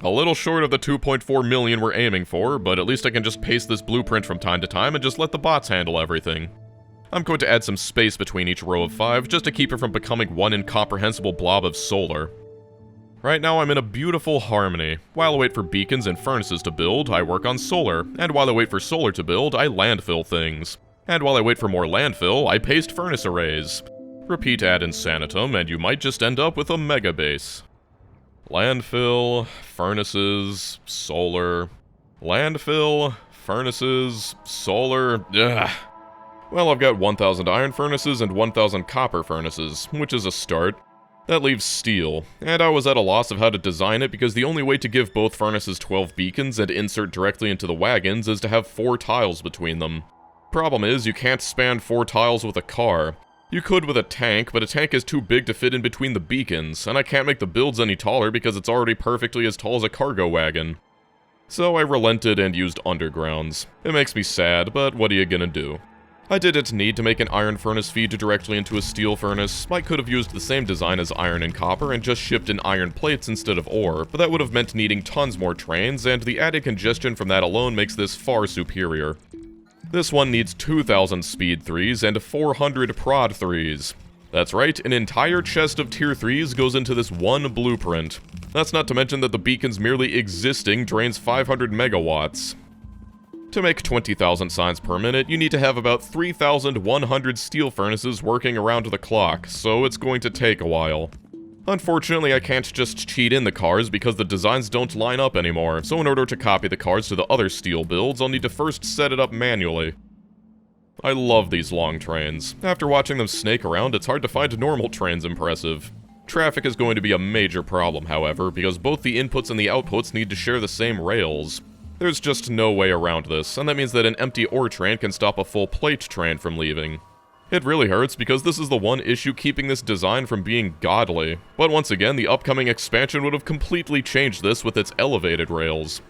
A little short of the 2.4 million we're aiming for, but at least I can just paste this blueprint from time to time and just let the bots handle everything. I'm going to add some space between each row of 5, just to keep it from becoming one incomprehensible blob of solar. Right now I'm in a beautiful harmony. While I wait for beacons and furnaces to build, I work on solar, and while I wait for solar to build, I landfill things. And while I wait for more landfill, I paste furnace arrays. Repeat ad infinitum, and you might just end up with a mega base. Landfill, furnaces, solar. Landfill, furnaces, solar, ugh. Well, I've got 1,000 iron furnaces and 1,000 copper furnaces, which is a start. That leaves steel, and I was at a loss of how to design it because the only way to give both furnaces 12 beacons and insert directly into the wagons is to have 4 tiles between them. Problem is, you can't span 4 tiles with a car. You could with a tank, but a tank is too big to fit in between the beacons, and I can't make the builds any taller because it's already perfectly as tall as a cargo wagon. So I relented and used undergrounds. It makes me sad, but what are you gonna do? I didn't need to make an iron furnace feed directly into a steel furnace. I could have used the same design as iron and copper and just shipped in iron plates instead of ore, but that would have meant needing tons more trains, and the added congestion from that alone makes this far superior. This one needs 2,000 speed 3s and 400 prod 3s. That's right, an entire chest of tier 3s goes into this one blueprint. That's not to mention that the beacon's merely existing drains 500 megawatts. To make 20,000 signs per minute, you need to have about 3,100 steel furnaces working around the clock, so it's going to take a while. Unfortunately, I can't just cheat in the cars because the designs don't line up anymore, so in order to copy the cars to the other steel builds, I'll need to first set it up manually. I love these long trains. After watching them snake around, it's hard to find normal trains impressive. Traffic is going to be a major problem, however, because both the inputs and the outputs need to share the same rails. There's just no way around this, and that means that an empty ore train can stop a full plate train from leaving. It really hurts because this is the one issue keeping this design from being godly, but once again, the upcoming expansion would have completely changed this with its elevated rails.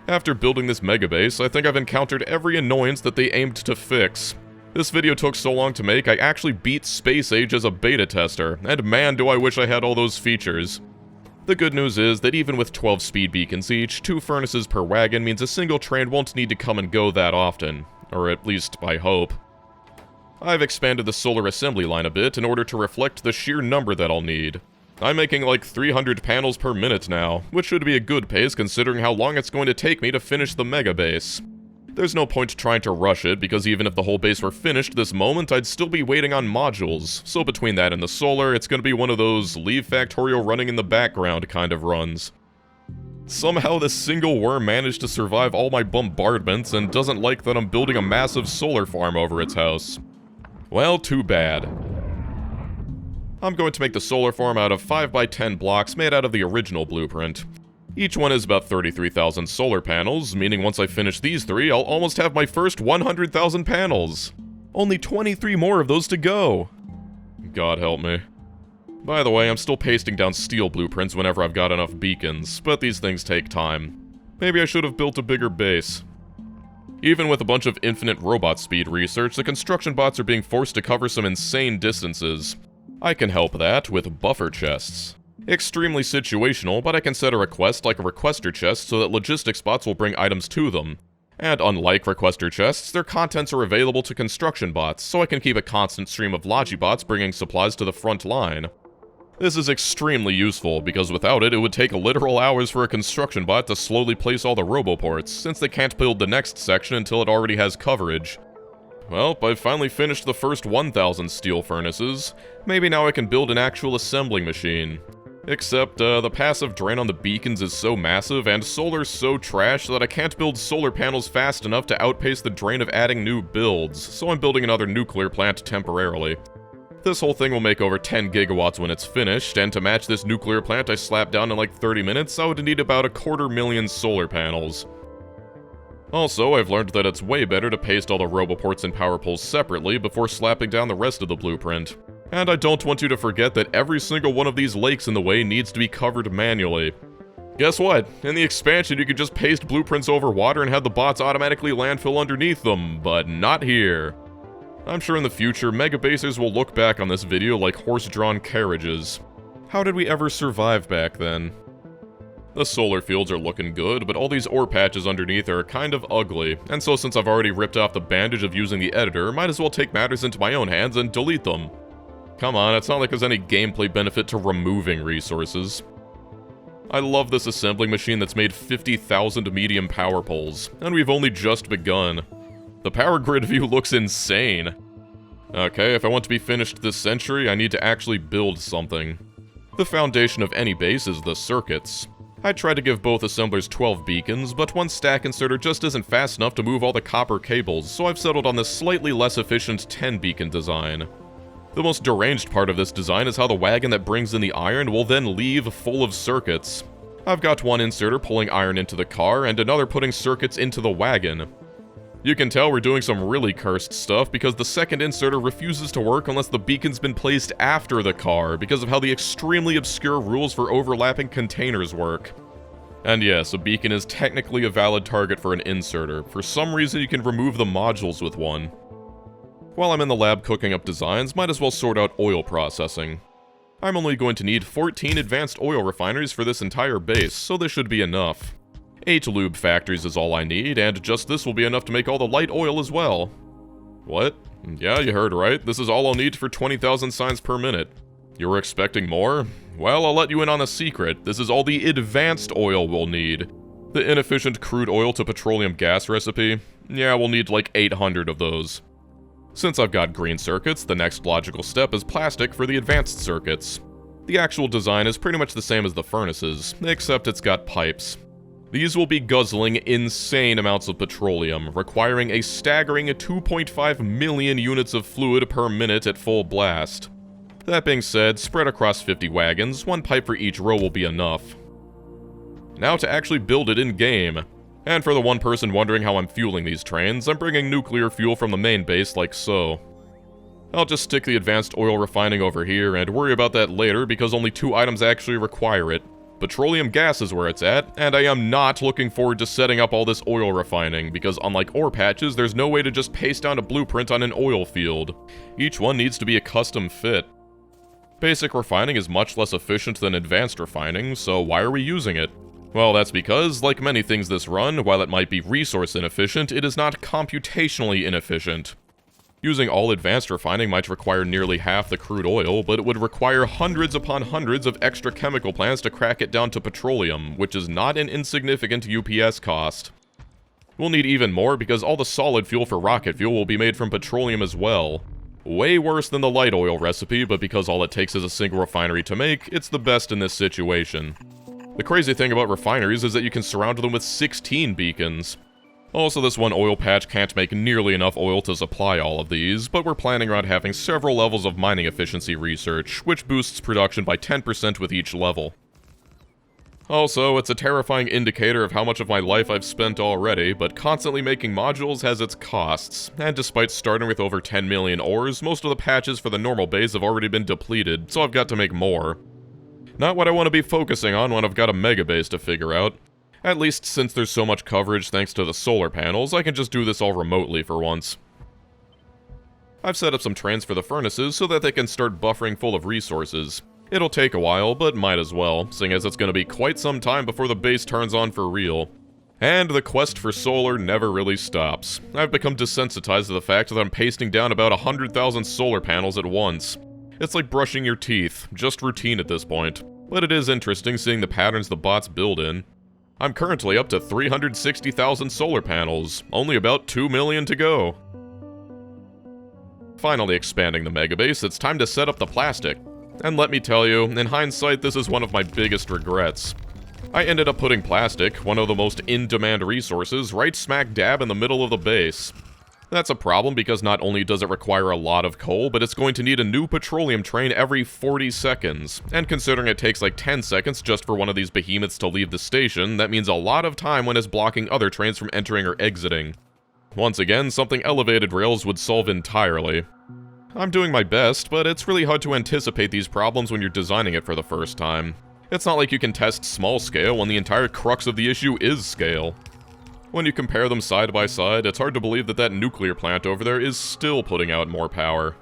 After building this mega base, I think I've encountered every annoyance that they aimed to fix. This video took so long to make, I actually beat Space Age as a beta tester, and man do I wish I had all those features. The good news is that even with 12 speed beacons each, 2 furnaces per wagon means a single train won't need to come and go that often. Or at least, I hope. I've expanded the solar assembly line a bit in order to reflect the sheer number that I'll need. I'm making like 300 panels per minute now, which should be a good pace considering how long it's going to take me to finish the mega base. There's no point trying to rush it, because even if the whole base were finished this moment, I'd still be waiting on modules, so between that and the solar, it's gonna be one of those leave Factorio running in the background kind of runs. Somehow this single worm managed to survive all my bombardments and doesn't like that I'm building a massive solar farm over its house. Well, too bad. I'm going to make the solar farm out of 5x10 blocks made out of the original blueprint. Each one is about 33,000 solar panels, meaning once I finish these 3, I'll almost have my first 100,000 panels. Only 23 more of those to go. God help me. By the way, I'm still pasting down steel blueprints whenever I've got enough beacons, but these things take time. Maybe I should have built a bigger base. Even with a bunch of infinite robot speed research, the construction bots are being forced to cover some insane distances. I can help that with buffer chests. Extremely situational, but I can set a request like a requester chest so that logistics bots will bring items to them. And unlike requester chests, their contents are available to construction bots, so I can keep a constant stream of logibots bringing supplies to the front line. This is extremely useful, because without it, it would take literal hours for a construction bot to slowly place all the roboports, since they can't build the next section until it already has coverage. Well, I've finally finished the first 1,000 steel furnaces. Maybe now I can build an actual assembling machine. Except, the passive drain on the beacons is so massive, and solar's so trash that I can't build solar panels fast enough to outpace the drain of adding new builds, so I'm building another nuclear plant temporarily. This whole thing will make over 10 gigawatts when it's finished, and to match this nuclear plant I slapped down in like 30 minutes, I would need about 250,000 solar panels. Also, I've learned that it's way better to paste all the roboports and power poles separately before slapping down the rest of the blueprint. And I don't want you to forget that every single one of these lakes in the way needs to be covered manually. Guess what? In the expansion, you could just paste blueprints over water and have the bots automatically landfill underneath them, but not here. I'm sure in the future, Megabasers will look back on this video like horse-drawn carriages. How did we ever survive back then? The solar fields are looking good, but all these ore patches underneath are kind of ugly, and so since I've already ripped off the bandage of using the editor, might as well take matters into my own hands and delete them. Come on, it's not like there's any gameplay benefit to removing resources. I love this assembling machine that's made 50,000 medium power poles, and we've only just begun. The power grid view looks insane. Okay, if I want to be finished this century, I need to actually build something. The foundation of any base is the circuits. I tried to give both assemblers 12 beacons, but one stack inserter just isn't fast enough to move all the copper cables, so I've settled on this slightly less efficient 10 beacon design. The most deranged part of this design is how the wagon that brings in the iron will then leave full of circuits. I've got one inserter pulling iron into the car, and another putting circuits into the wagon. You can tell we're doing some really cursed stuff because the second inserter refuses to work unless the beacon's been placed after the car because of how the extremely obscure rules for overlapping containers work. And yes, a beacon is technically a valid target for an inserter. For some reason you can remove the modules with one. While I'm in the lab cooking up designs, might as well sort out oil processing. I'm only going to need 14 advanced oil refineries for this entire base, so this should be enough. 8 lube factories is all I need, and just this will be enough to make all the light oil as well. What? Yeah, you heard right. This is all I'll need for 20,000 signs per minute. You were expecting more? Well, I'll let you in on a secret. This is all the advanced oil we'll need. The inefficient crude oil to petroleum gas recipe? Yeah, we'll need like 800 of those. Since I've got green circuits, the next logical step is plastic for the advanced circuits. The actual design is pretty much the same as the furnaces, except it's got pipes. These will be guzzling insane amounts of petroleum, requiring a staggering 2.5 million units of fluid per minute at full blast. That being said, spread across 50 wagons, one pipe for each row will be enough. Now to actually build it in-game. And for the one person wondering how I'm fueling these trains, I'm bringing nuclear fuel from the main base like so. I'll just stick the advanced oil refining over here and worry about that later because only 2 items actually require it. Petroleum gas is where it's at, and I am not looking forward to setting up all this oil refining because unlike ore patches, there's no way to just paste down a blueprint on an oil field. Each one needs to be a custom fit. Basic refining is much less efficient than advanced refining, so why are we using it? Well, that's because, like many things this run, while it might be resource inefficient, it is not computationally inefficient. Using all advanced refining might require nearly half the crude oil, but it would require hundreds upon hundreds of extra chemical plants to crack it down to petroleum, which is not an insignificant UPS cost. We'll need even more because all the solid fuel for rocket fuel will be made from petroleum as well. Way worse than the light oil recipe, but because all it takes is a single refinery to make, it's the best in this situation. The crazy thing about refineries is that you can surround them with 16 beacons. Also, this one oil patch can't make nearly enough oil to supply all of these, but we're planning on having several levels of mining efficiency research, which boosts production by 10% with each level. Also, it's a terrifying indicator of how much of my life I've spent already, but constantly making modules has its costs, and despite starting with over 10 million ores, most of the patches for the normal base have already been depleted, so I've got to make more. Not what I want to be focusing on when I've got a mega base to figure out. At least since there's so much coverage thanks to the solar panels, I can just do this all remotely for once. I've set up some trains for the furnaces so that they can start buffering full of resources. It'll take a while, but might as well, seeing as it's going to be quite some time before the base turns on for real. And the quest for solar never really stops. I've become desensitized to the fact that I'm pasting down about 100,000 solar panels at once. It's like brushing your teeth, just routine at this point. But it is interesting seeing the patterns the bots build in. I'm currently up to 360,000 solar panels, only about 2 million to go. Finally expanding the megabase, it's time to set up the plastic. And let me tell you, in hindsight, this is one of my biggest regrets. I ended up putting plastic, one of the most in-demand resources, right smack dab in the middle of the base. That's a problem because not only does it require a lot of coal, but it's going to need a new petroleum train every 40 seconds. And considering it takes like 10 seconds just for one of these behemoths to leave the station, that means a lot of time when it's blocking other trains from entering or exiting. Once again, something elevated rails would solve entirely. I'm doing my best, but it's really hard to anticipate these problems when you're designing it for the first time. It's not like you can test small scale when the entire crux of the issue is scale. When you compare them side by side, it's hard to believe that that nuclear plant over there is still putting out more power.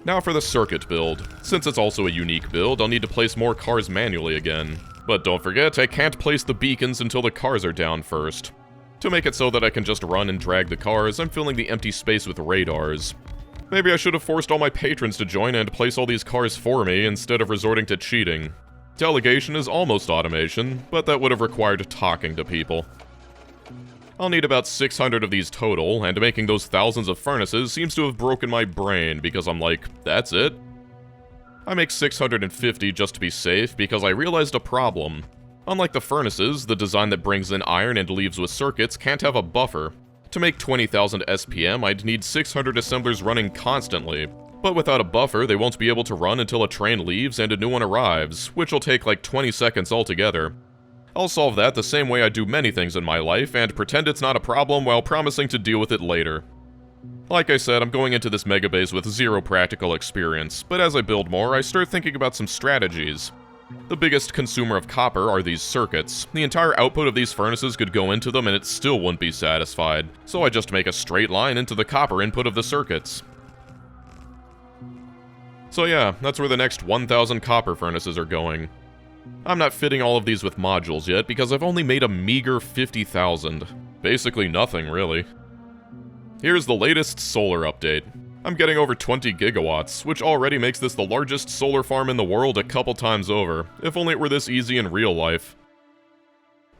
Now for the circuit build. Since it's also a unique build, I'll need to place more cars manually again. But don't forget, I can't place the beacons until the cars are down first. To make it so that I can just run and drag the cars, I'm filling the empty space with radars. Maybe I should have forced all my patrons to join and place all these cars for me instead of resorting to cheating. Delegation is almost automation, but that would have required talking to people. I'll need about 600 of these total, and making those thousands of furnaces seems to have broken my brain because I'm like, that's it? I make 650 just to be safe because I realized a problem. Unlike the furnaces, the design that brings in iron and leaves with circuits can't have a buffer. To make 20,000 SPM, I'd need 600 assemblers running constantly. But without a buffer, they won't be able to run until a train leaves and a new one arrives, which will take like 20 seconds altogether. I'll solve that the same way I do many things in my life, and pretend it's not a problem while promising to deal with it later. Like I said, I'm going into this megabase with zero practical experience, but as I build more, I start thinking about some strategies. The biggest consumer of copper are these circuits. The entire output of these furnaces could go into them and it still wouldn't be satisfied, so I just make a straight line into the copper input of the circuits. So yeah, that's where the next 1,000 copper furnaces are going. I'm not fitting all of these with modules yet because I've only made a meager 50,000. Basically nothing, really. Here's the latest solar update. I'm getting over 20 gigawatts, which already makes this the largest solar farm in the world a couple times over, if only it were this easy in real life.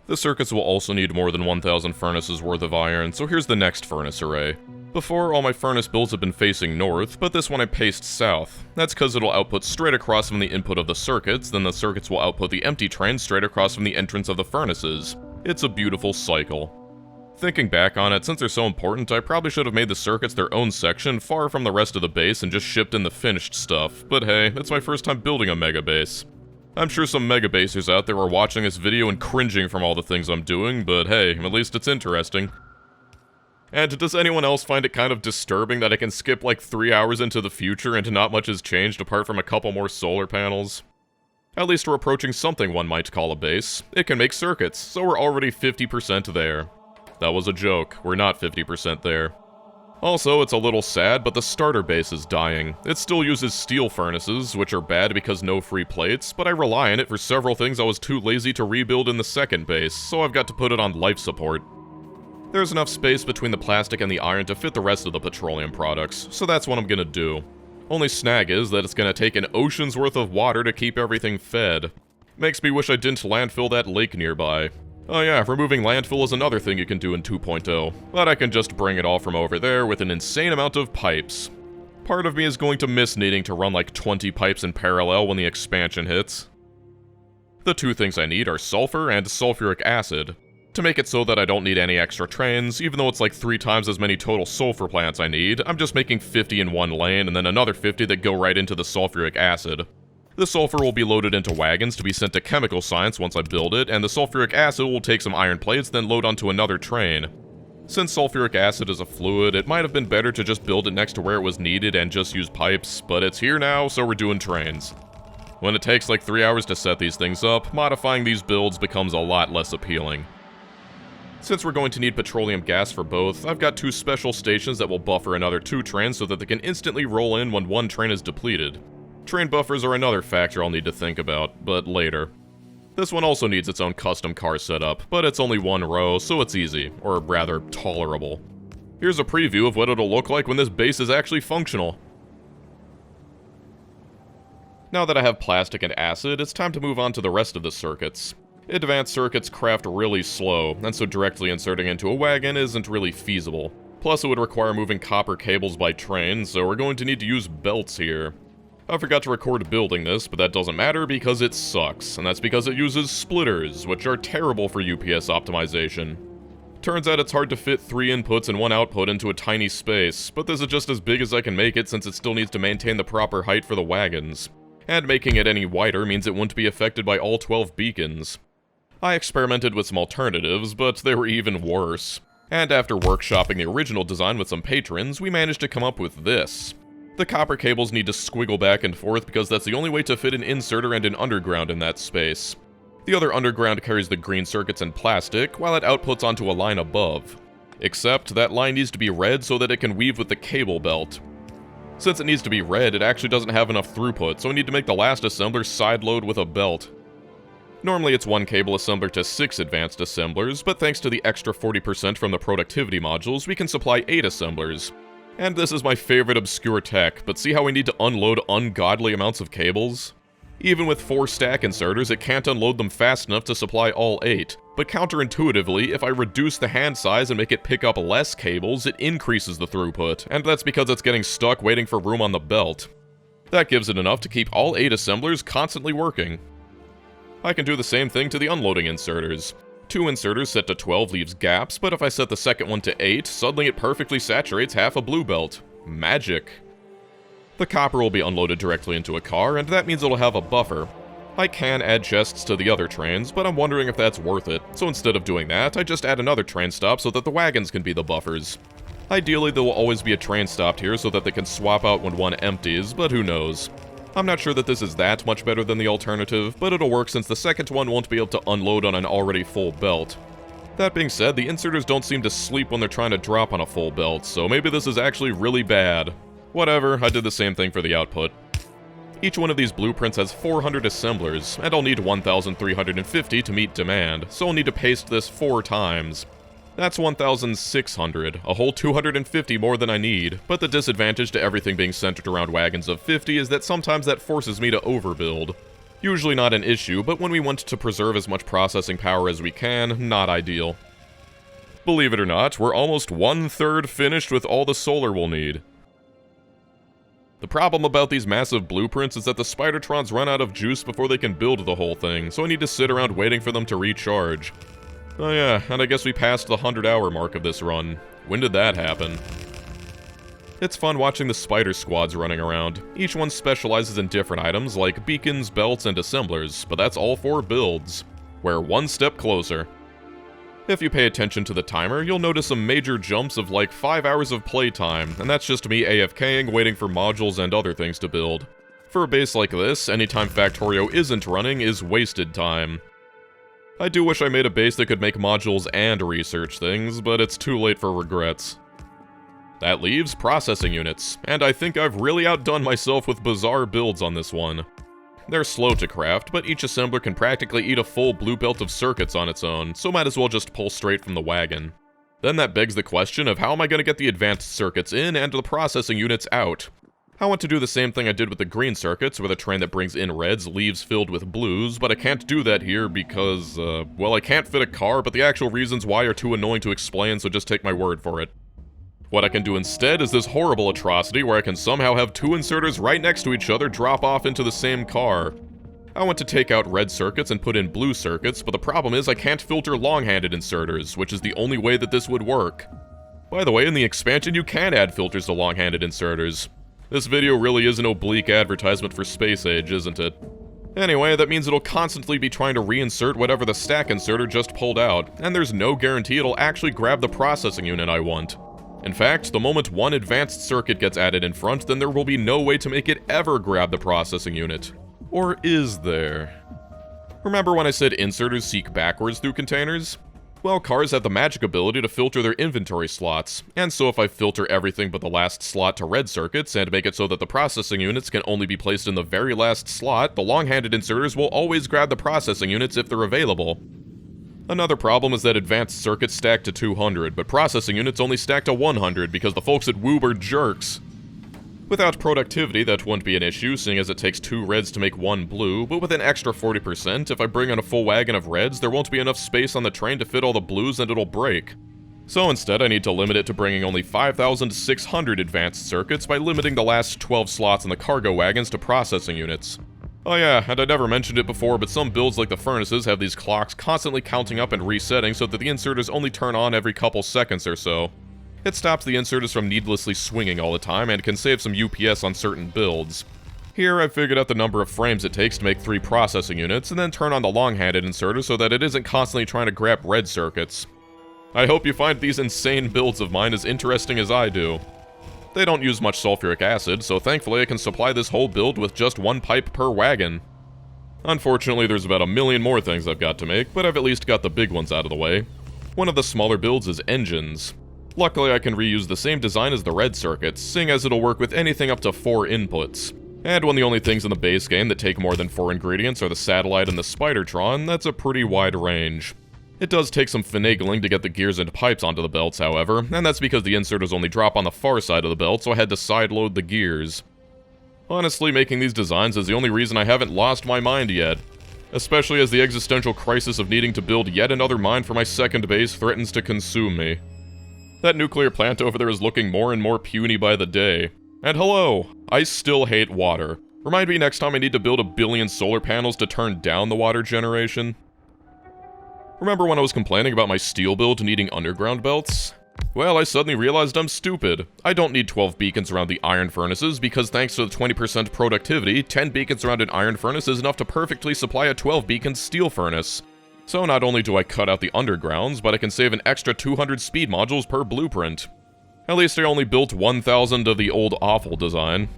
The circuits will also need more than 1,000 furnaces worth of iron, so here's the next furnace array. Before, all my furnace builds have been facing north, but this one I paced south. That's because it'll output straight across from the input of the circuits, then the circuits will output the empty train straight across from the entrance of the furnaces. It's a beautiful cycle. Thinking back on it, since they're so important, I probably should have made the circuits their own section far from the rest of the base and just shipped in the finished stuff, but hey, it's my first time building a mega base. I'm sure some mega basers out there are watching this video and cringing from all the things I'm doing, but hey, at least it's interesting. And does anyone else find it kind of disturbing that I can skip like 3 hours into the future and not much has changed apart from a couple more solar panels? At least we're approaching something one might call a base. It can make circuits, so we're already 50% there. That was a joke, we're not 50% there. Also, it's a little sad, but the starter base is dying. It still uses steel furnaces, which are bad because no free plates, but I rely on it for several things I was too lazy to rebuild in the second base, so I've got to put it on life support. There's enough space between the plastic and the iron to fit the rest of the petroleum products, so that's what I'm gonna do. Only snag is that it's gonna take an ocean's worth of water to keep everything fed. Makes me wish I didn't landfill that lake nearby. Oh yeah, removing landfill is another thing you can do in 2.0, but I can just bring it all from over there with an insane amount of pipes. Part of me is going to miss needing to run like 20 pipes in parallel when the expansion hits. The two things I need are sulfur and sulfuric acid. To make it so that I don't need any extra trains, even though it's like 3 times as many total sulfur plants I need, I'm just making 50 in one lane and then another 50 that go right into the sulfuric acid. The sulfur will be loaded into wagons to be sent to chemical science once I build it, and the sulfuric acid will take some iron plates then load onto another train. Since sulfuric acid is a fluid, it might have been better to just build it next to where it was needed and just use pipes, but it's here now, so we're doing trains. When it takes like 3 hours to set these things up, modifying these builds becomes a lot less appealing. Since we're going to need petroleum gas for both, I've got 2 special stations that will buffer another 2 trains so that they can instantly roll in when one train is depleted. Train buffers are another factor I'll need to think about, but later. This one also needs its own custom car setup, but it's only 1 row, so it's easy, or rather, tolerable. Here's a preview of what it'll look like when this base is actually functional. Now that I have plastic and acid, it's time to move on to the rest of the circuits. Advanced circuits craft really slow, and so directly inserting into a wagon isn't really feasible. Plus it would require moving copper cables by train, so we're going to need to use belts here. I forgot to record building this, but that doesn't matter because it sucks, and that's because it uses splitters, which are terrible for UPS optimization. Turns out it's hard to fit 3 inputs and 1 output into a tiny space, but this is just as big as I can make it since it still needs to maintain the proper height for the wagons. And making it any wider means it wouldn't be affected by all 12 beacons. I experimented with some alternatives, but they were even worse. And after workshopping the original design with some patrons, we managed to come up with this. The copper cables need to squiggle back and forth because that's the only way to fit an inserter and an underground in that space. The other underground carries the green circuits and plastic, while it outputs onto a line above. Except that line needs to be red so that it can weave with the cable belt. Since it needs to be red, it actually doesn't have enough throughput, so we need to make the last assembler sideload with a belt. Normally it's one cable assembler to 6 advanced assemblers, but thanks to the extra 40% from the productivity modules, we can supply 8 assemblers. And this is my favorite obscure tech, but see how we need to unload ungodly amounts of cables? Even with 4 stack inserters, it can't unload them fast enough to supply all 8. But counterintuitively, if I reduce the hand size and make it pick up less cables, it increases the throughput, and that's because it's getting stuck waiting for room on the belt. That gives it enough to keep all 8 assemblers constantly working. I can do the same thing to the unloading inserters. 2 inserters set to 12 leaves gaps, but if I set the second one to 8, suddenly it perfectly saturates half a blue belt. Magic. The copper will be unloaded directly into a car, and that means it'll have a buffer. I can add chests to the other trains, but I'm wondering if that's worth it, so instead of doing that, I just add another train stop so that the wagons can be the buffers. Ideally, there will always be a train stopped here so that they can swap out when one empties, but who knows. I'm not sure that this is that much better than the alternative, but it'll work since the second one won't be able to unload on an already full belt. That being said, the inserters don't seem to sleep when they're trying to drop on a full belt, so maybe this is actually really bad. Whatever, I did the same thing for the output. Each one of these blueprints has 400 assemblers, and I'll need 1,350 to meet demand, so I'll need to paste this 4 times. That's 1,600, a whole 250 more than I need, but the disadvantage to everything being centered around wagons of 50 is that sometimes that forces me to overbuild. Usually not an issue, but when we want to preserve as much processing power as we can, not ideal. Believe it or not, we're almost 1/3 finished with all the solar we'll need. The problem about these massive blueprints is that the Spidertrons run out of juice before they can build the whole thing, so I need to sit around waiting for them to recharge. Oh yeah, and I guess we passed the 100-hour mark of this run. When did that happen? It's fun watching the spider squads running around. Each one specializes in different items like beacons, belts, and assemblers, but that's all 4 builds. We're one step closer. If you pay attention to the timer, you'll notice some major jumps of like 5 hours of playtime, and that's just me AFKing waiting for modules and other things to build. For a base like this, anytime Factorio isn't running is wasted time. I do wish I made a base that could make modules and research things, but it's too late for regrets. That leaves processing units, and I think I've really outdone myself with bizarre builds on this one. They're slow to craft, but each assembler can practically eat a full blue belt of circuits on its own, so might as well just pull straight from the wagon. Then that begs the question of how am I going to get the advanced circuits in and the processing units out? I want to do the same thing I did with the green circuits, with a train that brings in reds leaves filled with blues, but I can't do that here because, well, I can't fit a car, but the actual reasons why are too annoying to explain, so just take my word for it. What I can do instead is this horrible atrocity where I can somehow have 2 inserters right next to each other drop off into the same car. I want to take out red circuits and put in blue circuits, but the problem is I can't filter long-handed inserters, which is the only way that this would work. By the way, in the expansion you can add filters to long-handed inserters. This video really is an oblique advertisement for Space Age, isn't it? Anyway, that means it'll constantly be trying to reinsert whatever the stack inserter just pulled out, and there's no guarantee it'll actually grab the processing unit I want. In fact, the moment one advanced circuit gets added in front, then there will be no way to make it ever grab the processing unit. Or is there? Remember when I said inserters seek backwards through containers? Well, cars have the magic ability to filter their inventory slots, and so if I filter everything but the last slot to red circuits and make it so that the processing units can only be placed in the very last slot, the long-handed inserters will always grab the processing units if they're available. Another problem is that advanced circuits stack to 200, but processing units only stack to 100 because the folks at Woob are jerks. Without productivity, that wouldn't be an issue, seeing as it takes 2 reds to make 1 blue, but with an extra 40%, if I bring in a full wagon of reds, there won't be enough space on the train to fit all the blues and it'll break. So instead, I need to limit it to bringing only 5,600 advanced circuits by limiting the last 12 slots in the cargo wagons to processing units. Oh yeah, and I never mentioned it before, but some builds like the furnaces have these clocks constantly counting up and resetting so that the inserters only turn on every couple seconds or so. It stops the inserters from needlessly swinging all the time and can save some UPS on certain builds. Here, I've figured out the number of frames it takes to make 3 processing units, and then turn on the long-handed inserter so that it isn't constantly trying to grab red circuits. I hope you find these insane builds of mine as interesting as I do. They don't use much sulfuric acid, so thankfully I can supply this whole build with just one pipe per wagon. Unfortunately, there's about a million more things I've got to make, but I've at least got the big ones out of the way. One of the smaller builds is engines. Luckily, I can reuse the same design as the red circuits, seeing as it'll work with anything up to 4 inputs. And when the only things in the base game that take more than 4 ingredients are the satellite and the Spidertron, that's a pretty wide range. It does take some finagling to get the gears and pipes onto the belts, however, and that's because the inserters only drop on the far side of the belt, so I had to sideload the gears. Honestly, making these designs is the only reason I haven't lost my mind yet, especially as the existential crisis of needing to build yet another mine for my second base threatens to consume me. That nuclear plant over there is looking more and more puny by the day. And hello, I still hate water. Remind me next time I need to build 1 billion solar panels to turn down the water generation. Remember when I was complaining about my steel build needing underground belts? Well, I suddenly realized I'm stupid. I don't need 12 beacons around the iron furnaces because thanks to the 20% productivity, 10 beacons around an iron furnace is enough to perfectly supply a 12-beacon steel furnace. So not only do I cut out the undergrounds, but I can save an extra 200 speed modules per blueprint. At least I only built 1,000 of the old awful design.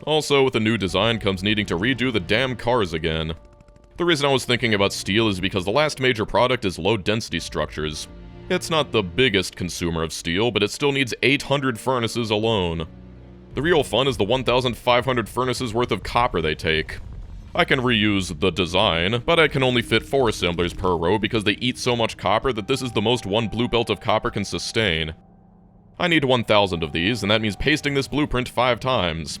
Also, with the new design comes needing to redo the damn cars again. The reason I was thinking about steel is because the last major product is low-density structures. It's not the biggest consumer of steel, but it still needs 800 furnaces alone. The real fun is the 1,500 furnaces worth of copper they take. I can reuse the design, but I can only fit 4 assemblers per row because they eat so much copper that this is the most one blue belt of copper can sustain. I need 1,000 of these, and that means pasting this blueprint 5 times.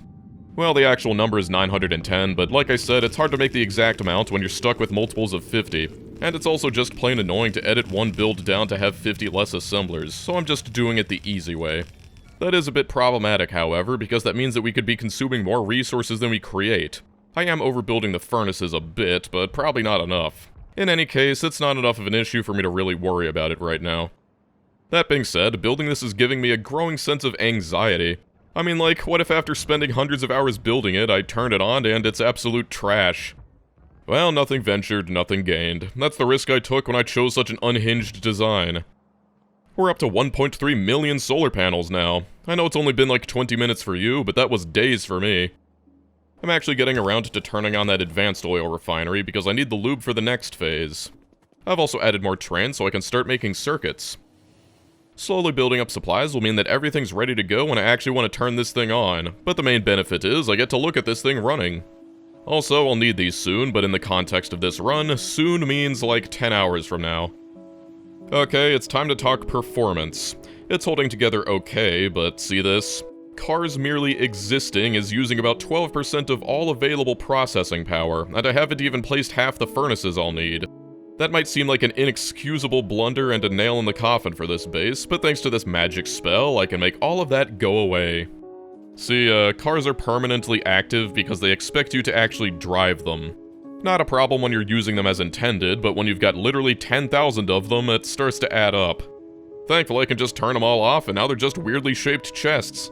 Well, the actual number is 910, but like I said, it's hard to make the exact amount when you're stuck with multiples of 50. And it's also just plain annoying to edit one build down to have 50 less assemblers, so I'm just doing it the easy way. That is a bit problematic, however, because that means that we could be consuming more resources than we create. I am overbuilding the furnaces a bit, but probably not enough. In any case, it's not enough of an issue for me to really worry about it right now. That being said, building this is giving me a growing sense of anxiety. I mean, like, what if after spending hundreds of hours building it, I turn it on and it's absolute trash? Well, nothing ventured, nothing gained. That's the risk I took when I chose such an unhinged design. We're up to 1.3 million solar panels now. I know it's only been like 20 minutes for you, but that was days for me. I'm actually getting around to turning on that advanced oil refinery because I need the lube for the next phase. I've also added more trains so I can start making circuits. Slowly building up supplies will mean that everything's ready to go when I actually want to turn this thing on, but the main benefit is I get to look at this thing running. Also, I'll need these soon, but in the context of this run, soon means like 10 hours from now. Okay, it's time to talk performance. It's holding together okay, but see this? Cars merely existing is using about 12% of all available processing power, and I haven't even placed half the furnaces I'll need. That might seem like an inexcusable blunder and a nail in the coffin for this base, but thanks to this magic spell, I can make all of that go away. See, cars are permanently active because they expect you to actually drive them. Not a problem when you're using them as intended, but when you've got literally 10,000 of them, it starts to add up. Thankfully, I can just turn them all off, and now they're just weirdly shaped chests.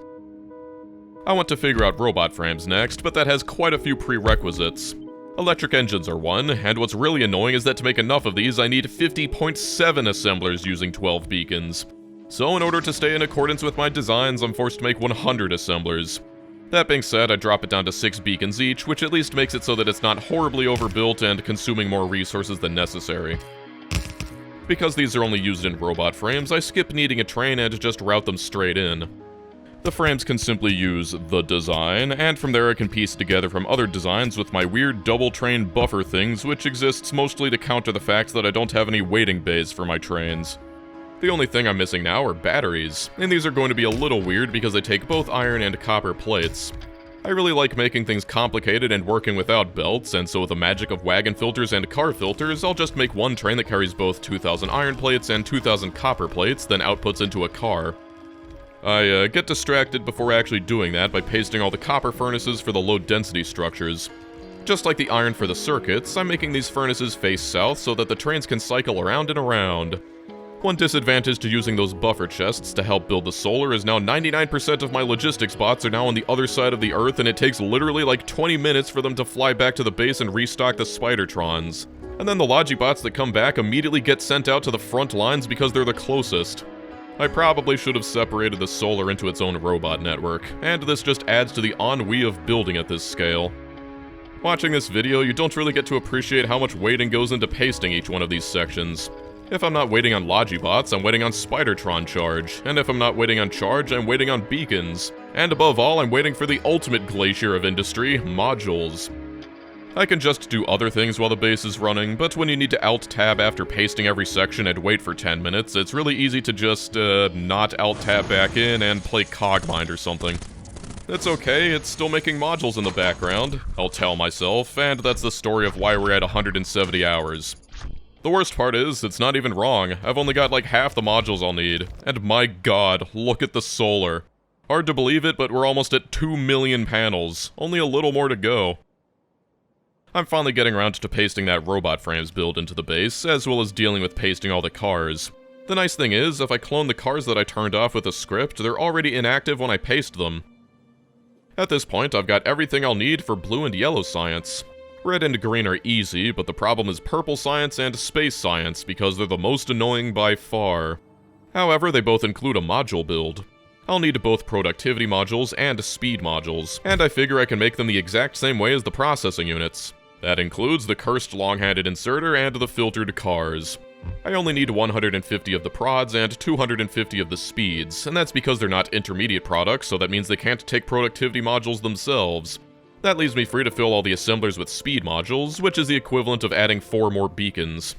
I want to figure out robot frames next, but that has quite a few prerequisites. Electric engines are one, and what's really annoying is that to make enough of these, I need 50.7 assemblers using 12 beacons. So in order to stay in accordance with my designs, I'm forced to make 100 assemblers. That being said, I drop it down to 6 beacons each, which at least makes it so that it's not horribly overbuilt and consuming more resources than necessary. Because these are only used in robot frames, I skip needing a train and just route them straight in. The frames can simply use the design, and from there I can piece together from other designs with my weird double train buffer things, which exists mostly to counter the fact that I don't have any waiting bays for my trains. The only thing I'm missing now are batteries, and these are going to be a little weird because they take both iron and copper plates. I really like making things complicated and working without belts, and so with the magic of wagon filters and car filters, I'll just make one train that carries both 2,000 iron plates and 2,000 copper plates, then outputs into a car. I get distracted before actually doing that by pasting all the copper furnaces for the low-density structures. Just like the iron for the circuits, I'm making these furnaces face south so that the trains can cycle around and around. One disadvantage to using those buffer chests to help build the solar is now 99% of my logistics bots are now on the other side of the Earth, and it takes literally like 20 minutes for them to fly back to the base and restock the Spidertrons. And then the Logibots that come back immediately get sent out to the front lines because they're the closest. I probably should have separated the solar into its own robot network, and this just adds to the ennui of building at this scale. Watching this video, you don't really get to appreciate how much waiting goes into pasting each one of these sections. If I'm not waiting on Logibots, I'm waiting on Spidertron charge, and if I'm not waiting on charge, I'm waiting on beacons. And above all, I'm waiting for the ultimate glacier of industry, modules. I can just do other things while the base is running, but when you need to Alt-Tab after pasting every section and wait for 10 minutes, it's really easy to just, not Alt-Tab back in and play Cogmind or something. It's okay, it's still making modules in the background, I'll tell myself, and that's the story of why we're at 170 hours. The worst part is, it's not even wrong. I've only got like half the modules I'll need. And my god, look at the solar. Hard to believe it, but we're almost at 2 million panels. Only a little more to go. I'm finally getting around to pasting that robot frames build into the base, as well as dealing with pasting all the cars. The nice thing is, if I clone the cars that I turned off with a script, they're already inactive when I paste them. At this point, I've got everything I'll need for blue and yellow science. Red and green are easy, but the problem is purple science and space science, because they're the most annoying by far. However, they both include a module build. I'll need both productivity modules and speed modules, and I figure I can make them the exact same way as the processing units. That includes the cursed long-handed inserter and the filtered cars. I only need 150 of the prods and 250 of the speeds, and that's because they're not intermediate products, so that means they can't take productivity modules themselves. That leaves me free to fill all the assemblers with speed modules, which is the equivalent of adding 4 more beacons.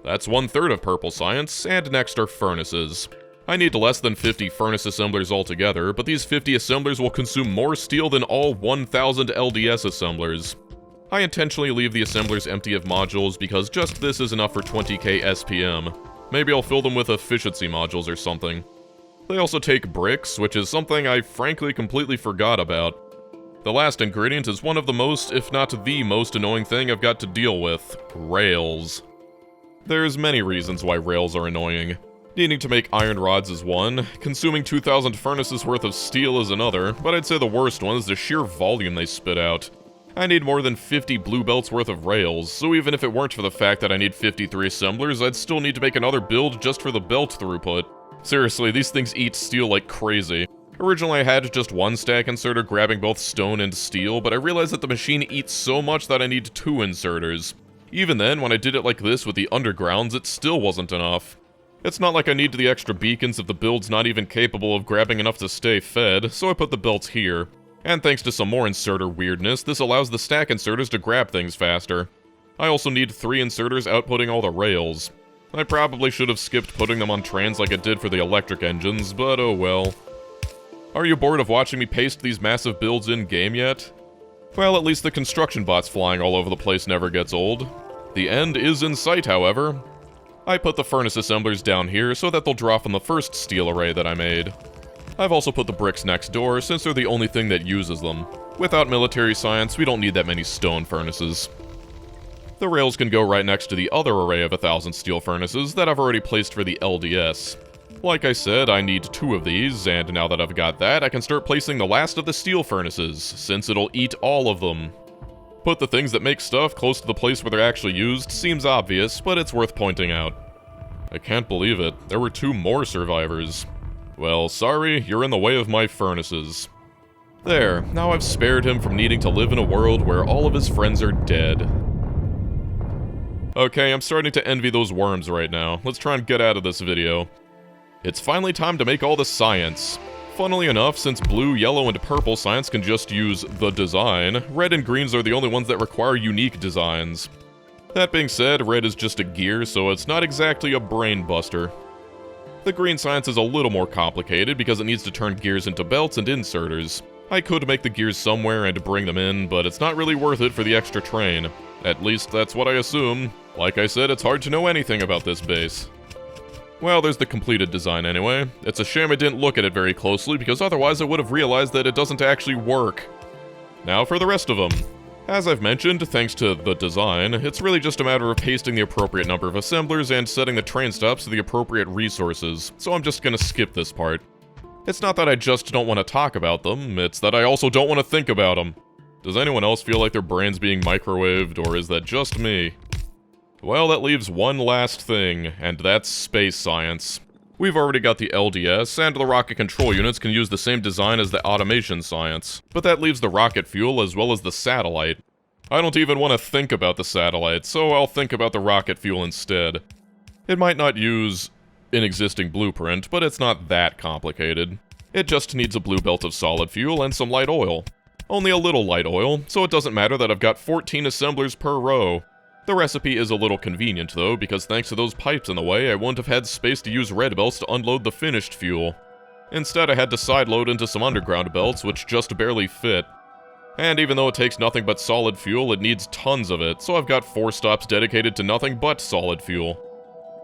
That's 1/3 of purple science, and next are furnaces. I need less than 50 furnace assemblers altogether, but these 50 assemblers will consume more steel than all 1,000 LDS assemblers. I intentionally leave the assemblers empty of modules because just this is enough for 20k SPM. Maybe I'll fill them with efficiency modules or something. They also take bricks, which is something I frankly completely forgot about. The last ingredient is one of the most, if not the most annoying thing I've got to deal with, rails. There's many reasons why rails are annoying. Needing to make iron rods is one, consuming 2,000 furnaces worth of steel is another, but I'd say the worst one is the sheer volume they spit out. I need more than 50 blue belts worth of rails, so even if it weren't for the fact that I need 53 assemblers, I'd still need to make another build just for the belt throughput. Seriously, these things eat steel like crazy. Originally I had just one stack inserter grabbing both stone and steel, but I realized that the machine eats so much that I need 2 inserters. Even then, when I did it like this with the undergrounds, it still wasn't enough. It's not like I need the extra beacons if the build's not even capable of grabbing enough to stay fed, so I put the belts here. And thanks to some more inserter weirdness, this allows the stack inserters to grab things faster. I also need 3 inserters outputting all the rails. I probably should have skipped putting them on trains like it did for the electric engines, but oh well. Are you bored of watching me paste these massive builds in-game yet? Well, at least the construction bots flying all over the place never gets old. The end is in sight, however. I put the furnace assemblers down here so that they'll drop on the first steel array that I made. I've also put the bricks next door since they're the only thing that uses them. Without military science, we don't need that many stone furnaces. The rails can go right next to the other array of 1,000 steel furnaces that I've already placed for the LDS. Like I said, I need 2 of these, and now that I've got that, I can start placing the last of the steel furnaces, since it'll eat all of them. Put the things that make stuff close to the place where they're actually used seems obvious, but it's worth pointing out. I can't believe it, there were 2 more survivors. Well, sorry, you're in the way of my furnaces. There, now I've spared him from needing to live in a world where all of his friends are dead. Okay, I'm starting to envy those worms right now. Let's try and get out of this video. It's finally time to make all the science. Funnily enough, since blue, yellow, and purple science can just use the design, red and greens are the only ones that require unique designs. That being said, red is just a gear, so it's not exactly a brain buster. The green science is a little more complicated because it needs to turn gears into belts and inserters. I could make the gears somewhere and bring them in, but it's not really worth it for the extra train. At least that's what I assume. Like I said, it's hard to know anything about this base. Well, there's the completed design anyway. It's a shame I didn't look at it very closely, because otherwise I would have realized that it doesn't actually work. Now for the rest of them. As I've mentioned, thanks to the design, it's really just a matter of pasting the appropriate number of assemblers and setting the train stops to the appropriate resources, so I'm just gonna skip this part. It's not that I just don't want to talk about them, it's that I also don't want to think about them. Does anyone else feel like their brain's being microwaved, or is that just me? Well, that leaves one last thing, and that's space science. We've already got the LDS, and the rocket control units can use the same design as the automation science. But that leaves the rocket fuel as well as the satellite. I don't even want to think about the satellite, so I'll think about the rocket fuel instead. It might not use an existing blueprint, but it's not that complicated. It just needs a blue belt of solid fuel and some light oil. Only a little light oil, so it doesn't matter that I've got 14 assemblers per row. The recipe is a little convenient though, because thanks to those pipes in the way, I wouldn't have had space to use red belts to unload the finished fuel. Instead, I had to sideload into some underground belts, which just barely fit. And even though it takes nothing but solid fuel, it needs tons of it, so I've got 4 stops dedicated to nothing but solid fuel.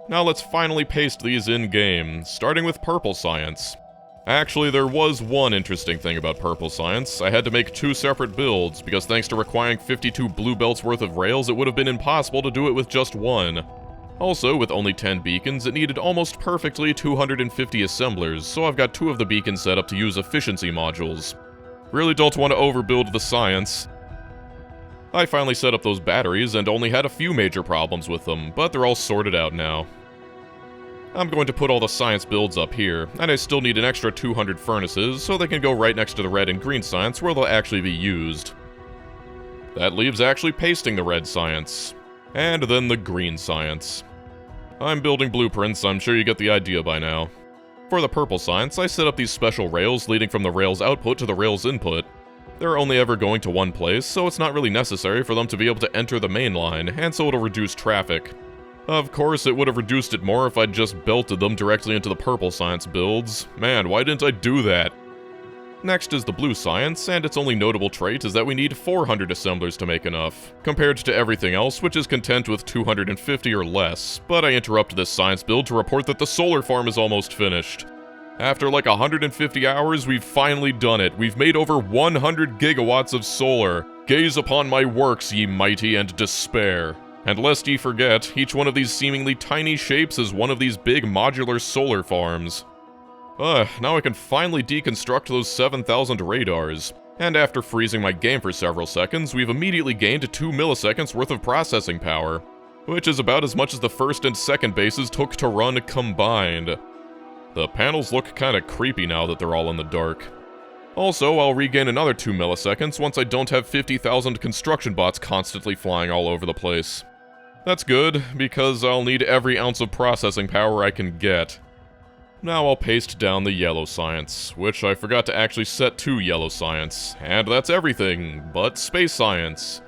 Now let's finally paste these in-game, starting with purple science. Actually, there was one interesting thing about purple science. I had to make 2 separate builds, because thanks to requiring 52 blue belts worth of rails, it would have been impossible to do it with just 1. Also, with only 10 beacons, it needed almost perfectly 250 assemblers, so I've got 2 of the beacons set up to use efficiency modules. Really don't want to overbuild the science. I finally set up those batteries and only had a few major problems with them, but they're all sorted out now. I'm going to put all the science builds up here, and I still need an extra 200 furnaces, so they can go right next to the red and green science where they'll actually be used. That leaves actually pasting the red science. And then the green science. I'm building blueprints, I'm sure you get the idea by now. For the purple science, I set up these special rails leading from the rails output to the rails input. They're only ever going to one place, so it's not really necessary for them to be able to enter the main line, and so it'll reduce traffic. Of course, it would have reduced it more if I'd just belted them directly into the purple science builds. Man, why didn't I do that? Next is the blue science, and its only notable trait is that we need 400 assemblers to make enough, compared to everything else which is content with 250 or less. But I interrupt this science build to report that the solar farm is almost finished. After like 150 hours, we've finally done it. We've made over 100 gigawatts of solar. Gaze upon my works, ye mighty, and despair. And lest ye forget, each one of these seemingly tiny shapes is one of these big modular solar farms. Now I can finally deconstruct those 7,000 radars. And after freezing my game for several seconds, we've immediately gained 2 milliseconds worth of processing power, which is about as much as the first and second bases took to run combined. The panels look kinda creepy now that they're all in the dark. Also, I'll regain another 2 milliseconds once I don't have 50,000 construction bots constantly flying all over the place. That's good, because I'll need every ounce of processing power I can get. Now I'll paste down the yellow science, which I forgot to actually set to yellow science. And that's everything but space science.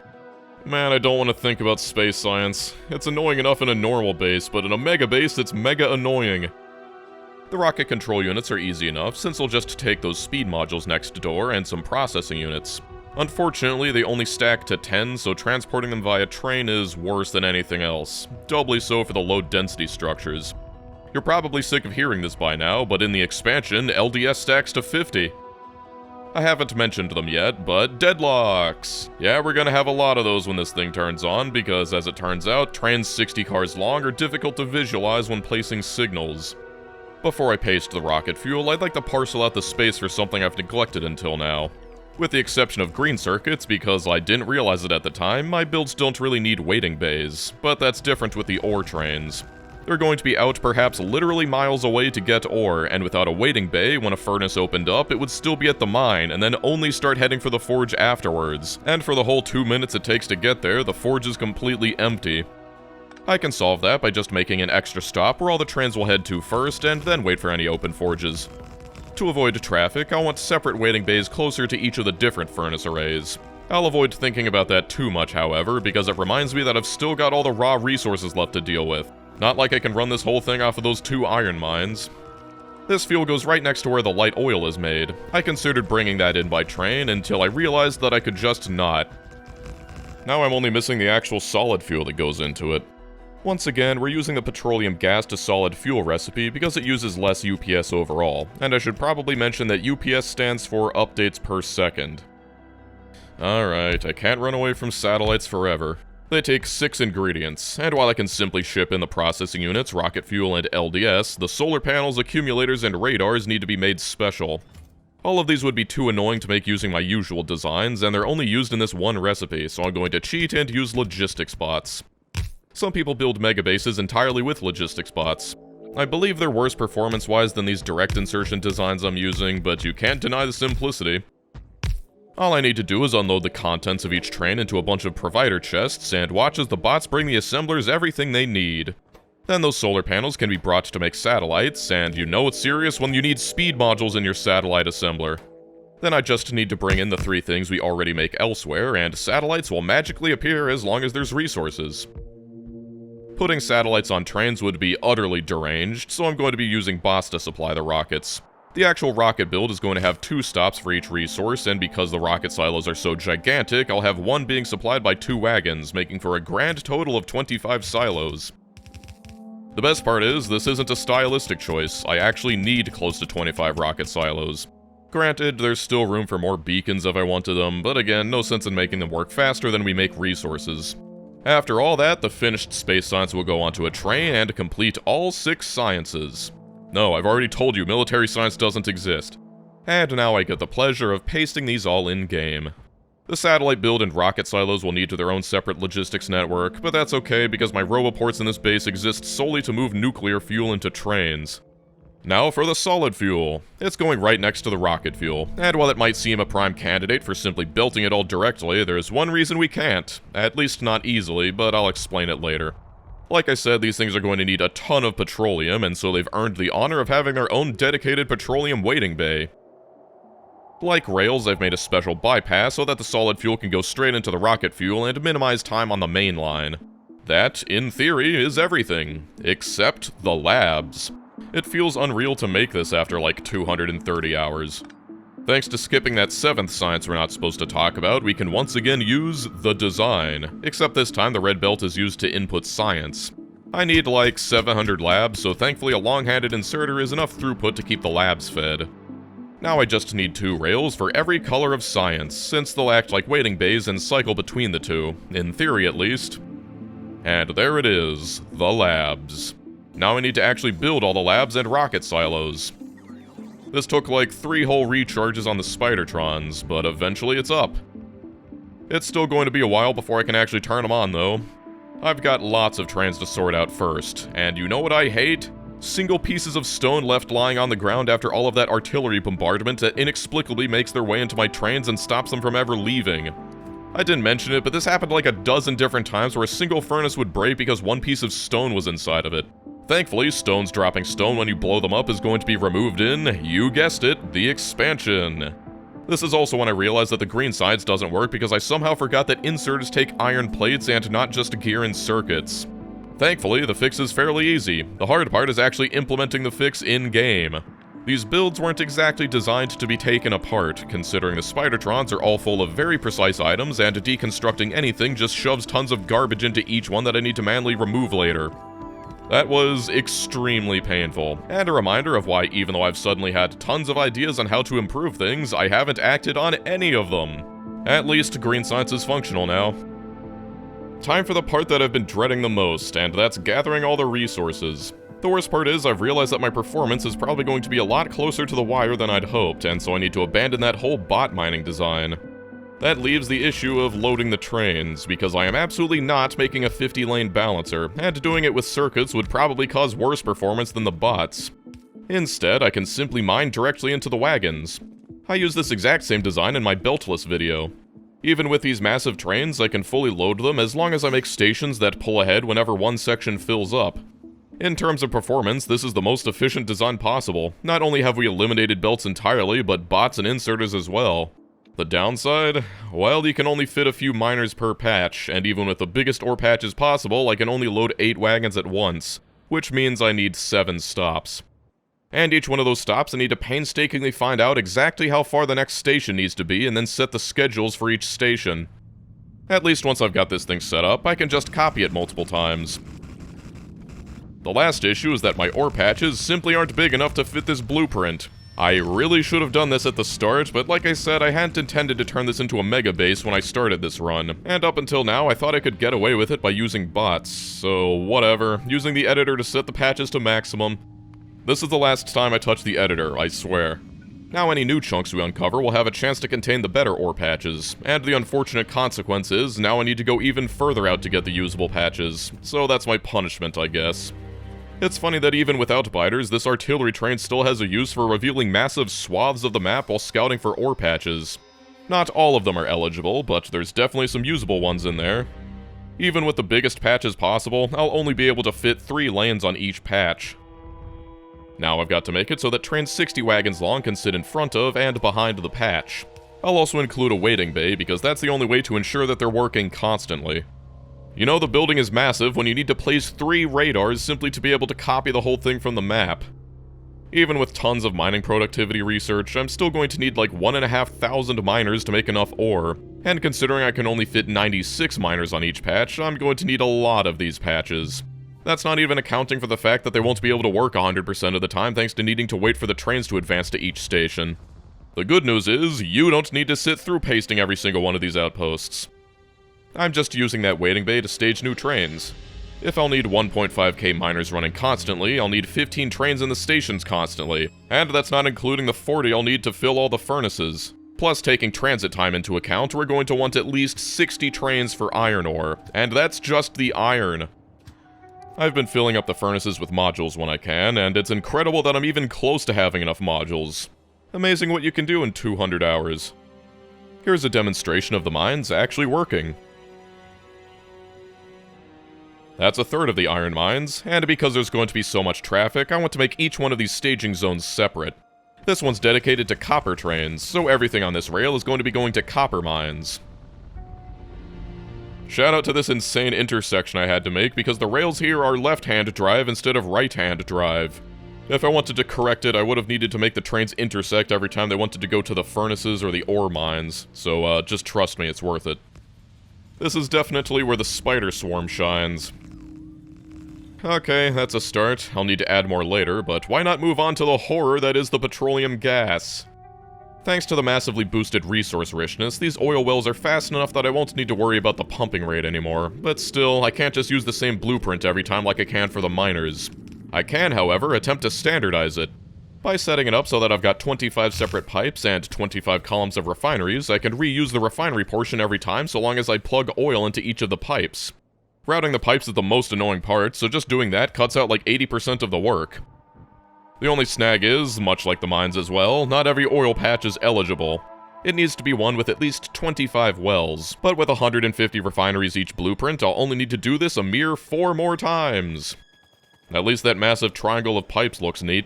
Man, I don't want to think about space science. It's annoying enough in a normal base, but in a mega base, it's mega annoying. The rocket control units are easy enough, since they'll just take those speed modules next door and some processing units. Unfortunately, they only stack to 10, so transporting them via train is worse than anything else. Doubly so for the low-density structures. You're probably sick of hearing this by now, but in the expansion, LDS stacks to 50. I haven't mentioned them yet, but deadlocks! Yeah, we're gonna have a lot of those when this thing turns on, because as it turns out, trains 60 cars long are difficult to visualize when placing signals. Before I paste the rocket fuel, I'd like to parcel out the space for something I've neglected until now. With the exception of green circuits, because I didn't realize it at the time, my builds don't really need waiting bays, but that's different with the ore trains. They're going to be out perhaps literally miles away to get ore, and without a waiting bay, when a furnace opened up, it would still be at the mine, and then only start heading for the forge afterwards. And for the whole 2 minutes it takes to get there, the forge is completely empty. I can solve that by just making an extra stop where all the trains will head to first, and then wait for any open forges. To avoid traffic, I'll want separate waiting bays closer to each of the different furnace arrays. I'll avoid thinking about that too much, however, because it reminds me that I've still got all the raw resources left to deal with. Not like I can run this whole thing off of those 2 iron mines. This fuel goes right next to where the light oil is made. I considered bringing that in by train until I realized that I could just not. Now I'm only missing the actual solid fuel that goes into it. Once again, we're using the petroleum gas to solid fuel recipe because it uses less UPS overall, and I should probably mention that UPS stands for updates per second. Alright, I can't run away from satellites forever. They take 6 ingredients, and while I can simply ship in the processing units, rocket fuel, and LDS, the solar panels, accumulators, and radars need to be made special. All of these would be too annoying to make using my usual designs, and they're only used in this one recipe, so I'm going to cheat and use logistics bots. Some people build megabases entirely with logistics bots. I believe they're worse performance-wise than these direct insertion designs I'm using, but you can't deny the simplicity. All I need to do is unload the contents of each train into a bunch of provider chests, and watch as the bots bring the assemblers everything they need. Then those solar panels can be brought to make satellites, and you know it's serious when you need speed modules in your satellite assembler. Then I just need to bring in the 3 things we already make elsewhere, and satellites will magically appear as long as there's resources. Putting satellites on trains would be utterly deranged, so I'm going to be using bots to supply the rockets. The actual rocket build is going to have 2 stops for each resource, and because the rocket silos are so gigantic, I'll have one being supplied by 2 wagons, making for a grand total of 25 silos. The best part is, this isn't a stylistic choice. I actually need close to 25 rocket silos. Granted, there's still room for more beacons if I wanted them, but again, no sense in making them work faster than we make resources. After all that, the finished space science will go onto a train and complete all 6 sciences. No, I've already told you, military science doesn't exist. And now I get the pleasure of pasting these all in-game. The satellite build and rocket silos will need to their own separate logistics network, but that's okay because my roboports in this base exist solely to move nuclear fuel into trains. Now for the solid fuel. It's going right next to the rocket fuel, and while it might seem a prime candidate for simply belting it all directly, there's one reason we can't. At least not easily, but I'll explain it later. Like I said, these things are going to need a ton of petroleum, and so they've earned the honor of having their own dedicated petroleum waiting bay. Like rails, I've made a special bypass so that the solid fuel can go straight into the rocket fuel and minimize time on the main line. That, in theory, is everything. Except the labs. It feels unreal to make this after like 230 hours. Thanks to skipping that 7th science we're not supposed to talk about, we can once again use the design. Except this time the red belt is used to input science. I need like 700 labs, so thankfully a long-handed inserter is enough throughput to keep the labs fed. Now I just need 2 rails for every color of science, since they'll act like waiting bays and cycle between the 2, in theory at least. And there it is, the labs. Now I need to actually build all the labs and rocket silos. This took like 3 whole recharges on the Spidertrons, but eventually it's up. It's still going to be a while before I can actually turn them on though. I've got lots of trains to sort out first, and you know what I hate? Single pieces of stone left lying on the ground after all of that artillery bombardment that inexplicably makes their way into my trains and stops them from ever leaving. I didn't mention it, but this happened like a dozen different times where a single furnace would break because one piece of stone was inside of it. Thankfully, stones dropping stone when you blow them up is going to be removed in, you guessed it, the expansion. This is also when I realized that the green sides doesn't work because I somehow forgot that inserters take iron plates and not just gear and circuits. Thankfully, the fix is fairly easy. The hard part is actually implementing the fix in-game. These builds weren't exactly designed to be taken apart, considering the Spidertrons are all full of very precise items, and deconstructing anything just shoves tons of garbage into each one that I need to manually remove later. That was extremely painful, and a reminder of why even though I've suddenly had tons of ideas on how to improve things, I haven't acted on any of them. At least green science is functional now. Time for the part that I've been dreading the most, and that's gathering all the resources. The worst part is I've realized that my performance is probably going to be a lot closer to the wire than I'd hoped, and so I need to abandon that whole bot mining design. That leaves the issue of loading the trains, because I am absolutely not making a 50-lane balancer, and doing it with circuits would probably cause worse performance than the bots. Instead, I can simply mine directly into the wagons. I use this exact same design in my beltless video. Even with these massive trains, I can fully load them as long as I make stations that pull ahead whenever one section fills up. In terms of performance, this is the most efficient design possible. Not only have we eliminated belts entirely, but bots and inserters as well. The downside? Well, you can only fit a few miners per patch, and even with the biggest ore patches possible, I can only load 8 wagons at once, which means I need 7 stops. And each one of those stops I need to painstakingly find out exactly how far the next station needs to be and then set the schedules for each station. At least once I've got this thing set up, I can just copy it multiple times. The last issue is that my ore patches simply aren't big enough to fit this blueprint. I really should have done this at the start, but like I said, I hadn't intended to turn this into a mega base when I started this run, and up until now I thought I could get away with it by using bots, so whatever, using the editor to set the patches to maximum. This is the last time I touch the editor, I swear. Now any new chunks we uncover will have a chance to contain the better ore patches, and the unfortunate consequence is, now I need to go even further out to get the usable patches, so that's my punishment, I guess. It's funny that even without biters, this artillery train still has a use for revealing massive swaths of the map while scouting for ore patches. Not all of them are eligible, but there's definitely some usable ones in there. Even with the biggest patches possible, I'll only be able to fit 3 lanes on each patch. Now I've got to make it so that trains 60 wagons long can sit in front of and behind the patch. I'll also include a waiting bay, because that's the only way to ensure that they're working constantly. You know, the building is massive when you need to place 3 radars simply to be able to copy the whole thing from the map. Even with tons of mining productivity research, I'm still going to need like 1,500 miners to make enough ore, and considering I can only fit 96 miners on each patch, I'm going to need a lot of these patches. That's not even accounting for the fact that they won't be able to work 100% of the time thanks to needing to wait for the trains to advance to each station. The good news is, you don't need to sit through pasting every single one of these outposts. I'm just using that waiting bay to stage new trains. If I'll need 1.5k miners running constantly, I'll need 15 trains in the stations constantly, and that's not including the 40 I'll need to fill all the furnaces. Plus, taking transit time into account, we're going to want at least 60 trains for iron ore, and that's just the iron. I've been filling up the furnaces with modules when I can, and it's incredible that I'm even close to having enough modules. Amazing what you can do in 200 hours. Here's a demonstration of the mines actually working. That's a third of the iron mines, and because there's going to be so much traffic, I want to make each one of these staging zones separate. This one's dedicated to copper trains, so everything on this rail is going to be going to copper mines. Shout out to this insane intersection I had to make because the rails here are left-hand drive instead of right-hand drive. If I wanted to correct it, I would have needed to make the trains intersect every time they wanted to go to the furnaces or the ore mines, so just trust me, it's worth it. This is definitely where the spider swarm shines. Okay, that's a start. I'll need to add more later, but why not move on to the horror that is the petroleum gas? Thanks to the massively boosted resource richness, these oil wells are fast enough that I won't need to worry about the pumping rate anymore, but still, I can't just use the same blueprint every time like I can for the miners. I can, however, attempt to standardize it. By setting it up so that I've got 25 separate pipes and 25 columns of refineries, I can reuse the refinery portion every time so long as I plug oil into each of the pipes. Routing the pipes is the most annoying part, so just doing that cuts out like 80% of the work. The only snag is, much like the mines as well, not every oil patch is eligible. It needs to be one with at least 25 wells, but with 150 refineries each blueprint, I'll only need to do this a mere 4 more times. At least that massive triangle of pipes looks neat.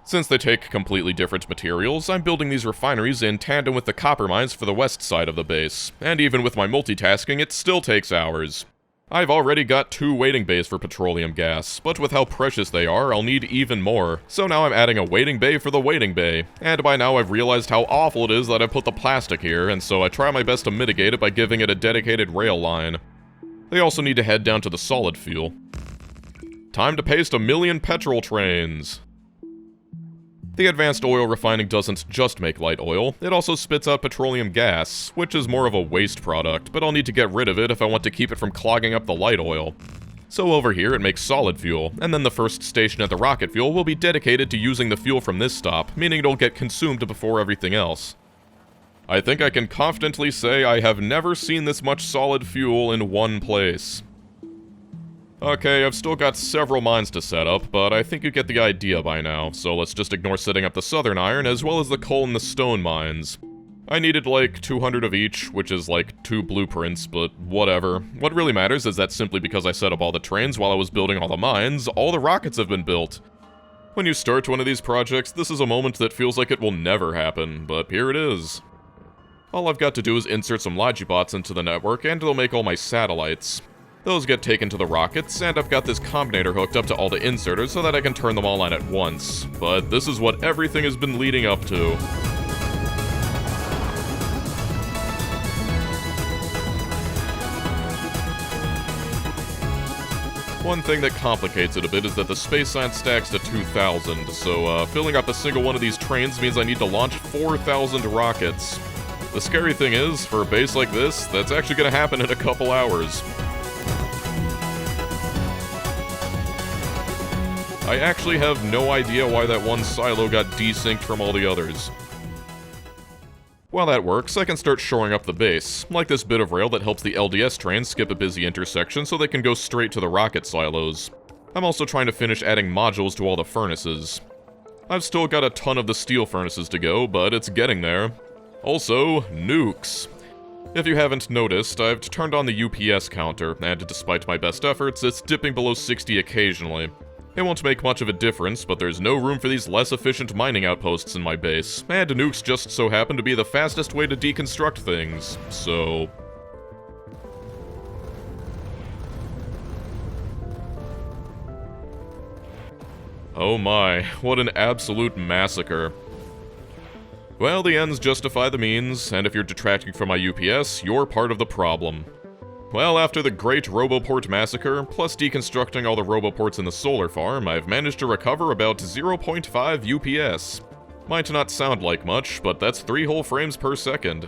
Since they take completely different materials, I'm building these refineries in tandem with the copper mines for the west side of the base, and even with my multitasking, it still takes hours. I've already got 2 waiting bays for petroleum gas, but with how precious they are, I'll need even more. So now I'm adding a waiting bay for the waiting bay, and by now I've realized how awful it is that I put the plastic here, and so I try my best to mitigate it by giving it a dedicated rail line. They also need to head down to the solid fuel. Time to paste 1 million petrol trains! The advanced oil refining doesn't just make light oil, it also spits out petroleum gas, which is more of a waste product, but I'll need to get rid of it if I want to keep it from clogging up the light oil. So over here it makes solid fuel, and then the first station at the rocket fuel will be dedicated to using the fuel from this stop, meaning it'll get consumed before everything else. I think I can confidently say I have never seen this much solid fuel in one place. Okay, I've still got several mines to set up, but I think you get the idea by now, so let's just ignore setting up the southern iron as well as the coal and the stone mines. I needed like 200 of each, which is like 2 blueprints, but whatever. What really matters is that simply because I set up all the trains while I was building all the mines, all the rockets have been built. When you start one of these projects, this is a moment that feels like it will never happen, but here it is. All I've got to do is insert some Logibots into the network, and it'll make all my satellites. Those get taken to the rockets, and I've got this combinator hooked up to all the inserters so that I can turn them all on at once. But this is what everything has been leading up to. One thing that complicates it a bit is that the space science stacks to 2,000, so filling up a single one of these trains means I need to launch 4,000 rockets. The scary thing is, for a base like this, that's actually going to happen in a couple hours. I actually have no idea why that one silo got desynced from all the others. While that works, I can start shoring up the base, like this bit of rail that helps the LDS trains skip a busy intersection so they can go straight to the rocket silos. I'm also trying to finish adding modules to all the furnaces. I've still got a ton of the steel furnaces to go, but it's getting there. Also, nukes. If you haven't noticed, I've turned on the UPS counter, and despite my best efforts, it's dipping below 60 occasionally. It won't make much of a difference, but there's no room for these less efficient mining outposts in my base, and nukes just so happen to be the fastest way to deconstruct things, so... Oh my, what an absolute massacre. Well, the ends justify the means, and if you're detracting from my UPS, you're part of the problem. Well, after the Great Roboport Massacre, plus deconstructing all the Roboports in the solar farm, I've managed to recover about 0.5 UPS. Might not sound like much, but that's 3 whole frames per second.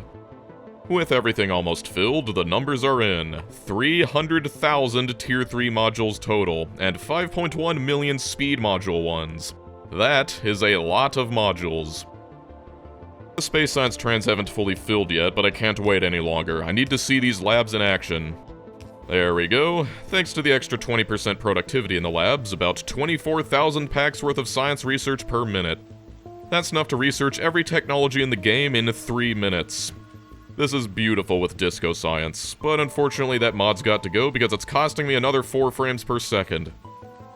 With everything almost filled, the numbers are in. 300,000 Tier 3 modules total, and 5.1 million speed module ones. That is a lot of modules. The space science trans haven't fully filled yet, but I can't wait any longer. I need to see these labs in action. There we go. Thanks to the extra 20% productivity in the labs, about 24,000 packs worth of science research per minute. That's enough to research every technology in the game in 3 minutes. This is beautiful with disco science, but unfortunately that mod's got to go because it's costing me another 4 frames per second.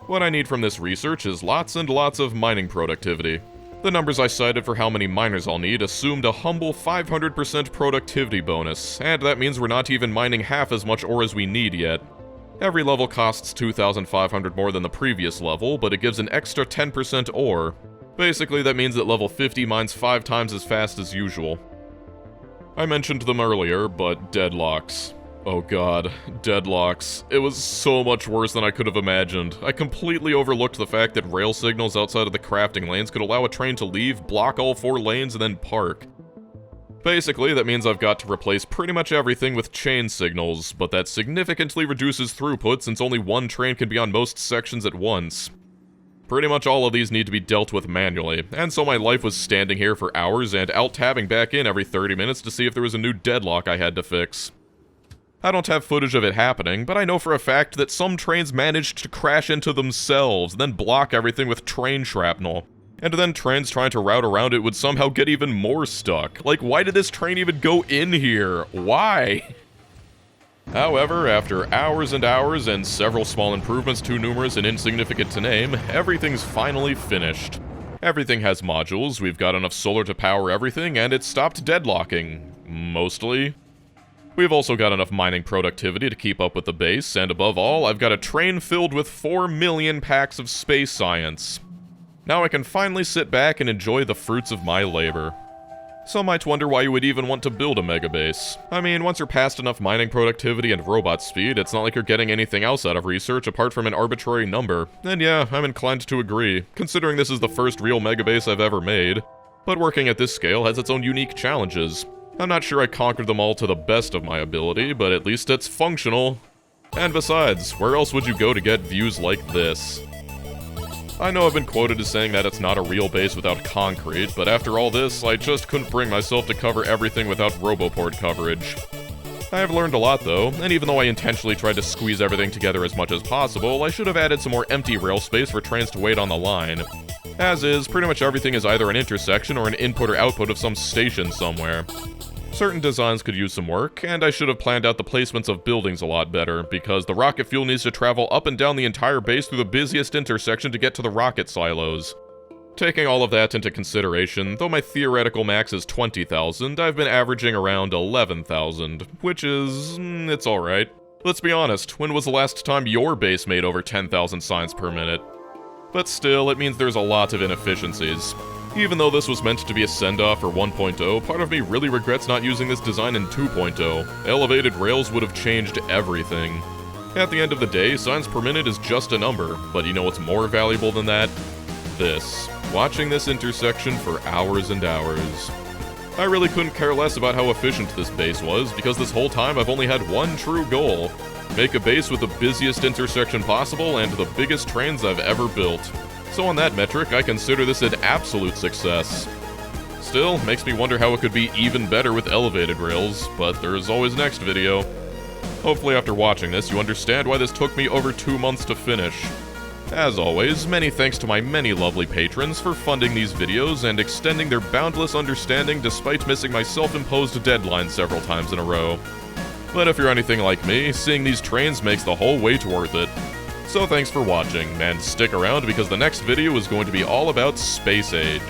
What I need from this research is lots and lots of mining productivity. The numbers I cited for how many miners I'll need assumed a humble 500% productivity bonus, and that means we're not even mining half as much ore as we need yet. Every level costs 2,500 more than the previous level, but it gives an extra 10% ore. Basically, that means that level 50 mines 5 times as fast as usual. I mentioned them earlier, but deadlocks. Oh god, deadlocks. It was so much worse than I could have imagined. I completely overlooked the fact that rail signals outside of the crafting lanes could allow a train to leave, block all 4 lanes, and then park. Basically, that means I've got to replace pretty much everything with chain signals, but that significantly reduces throughput since only 1 train can be on most sections at once. Pretty much all of these need to be dealt with manually, and so my life was standing here for hours and alt-tabbing back in every 30 minutes to see if there was a new deadlock I had to fix. I don't have footage of it happening, but I know for a fact that some trains managed to crash into themselves, then block everything with train shrapnel. And then trains trying to route around it would somehow get even more stuck. Like, why did this train even go in here? Why? However, after hours and hours and several small improvements too numerous and insignificant to name, everything's finally finished. Everything has modules, we've got enough solar to power everything, and it's stopped deadlocking. Mostly. We've also got enough mining productivity to keep up with the base, and above all, I've got a train filled with 4 million packs of space science. Now I can finally sit back and enjoy the fruits of my labor. Some might wonder why you would even want to build a megabase. I mean, once you're past enough mining productivity and robot speed, it's not like you're getting anything else out of research apart from an arbitrary number. And yeah, I'm inclined to agree, considering this is the first real megabase I've ever made. But working at this scale has its own unique challenges. I'm not sure I conquered them all to the best of my ability, but at least it's functional. And besides, where else would you go to get views like this? I know I've been quoted as saying that it's not a real base without concrete, but after all this, I just couldn't bring myself to cover everything without Roboport coverage. I have learned a lot though, and even though I intentionally tried to squeeze everything together as much as possible, I should have added some more empty rail space for trains to wait on the line. As is, pretty much everything is either an intersection or an input or output of some station somewhere. Certain designs could use some work, and I should have planned out the placements of buildings a lot better, because the rocket fuel needs to travel up and down the entire base through the busiest intersection to get to the rocket silos. Taking all of that into consideration, though my theoretical max is 20,000, I've been averaging around 11,000, which is... it's alright. Let's be honest, when was the last time your base made over 10,000 science per minute? But still, it means there's a lot of inefficiencies. Even though this was meant to be a send-off for 1.0, part of me really regrets not using this design in 2.0. Elevated rails would have changed everything. At the end of the day, science per minute is just a number, but you know what's more valuable than that? This. Watching this intersection for hours and hours. I really couldn't care less about how efficient this base was, because this whole time I've only had one true goal. Make a base with the busiest intersection possible and the biggest trains I've ever built. So on that metric, I consider this an absolute success. Still, makes me wonder how it could be even better with elevated rails, but there is always next video. Hopefully after watching this, you understand why this took me over 2 months to finish. As always, many thanks to my many lovely patrons for funding these videos and extending their boundless understanding despite missing my self-imposed deadline several times in a row. But if you're anything like me, seeing these trains makes the whole wait worth it. So thanks for watching, and stick around because the next video is going to be all about Space Age.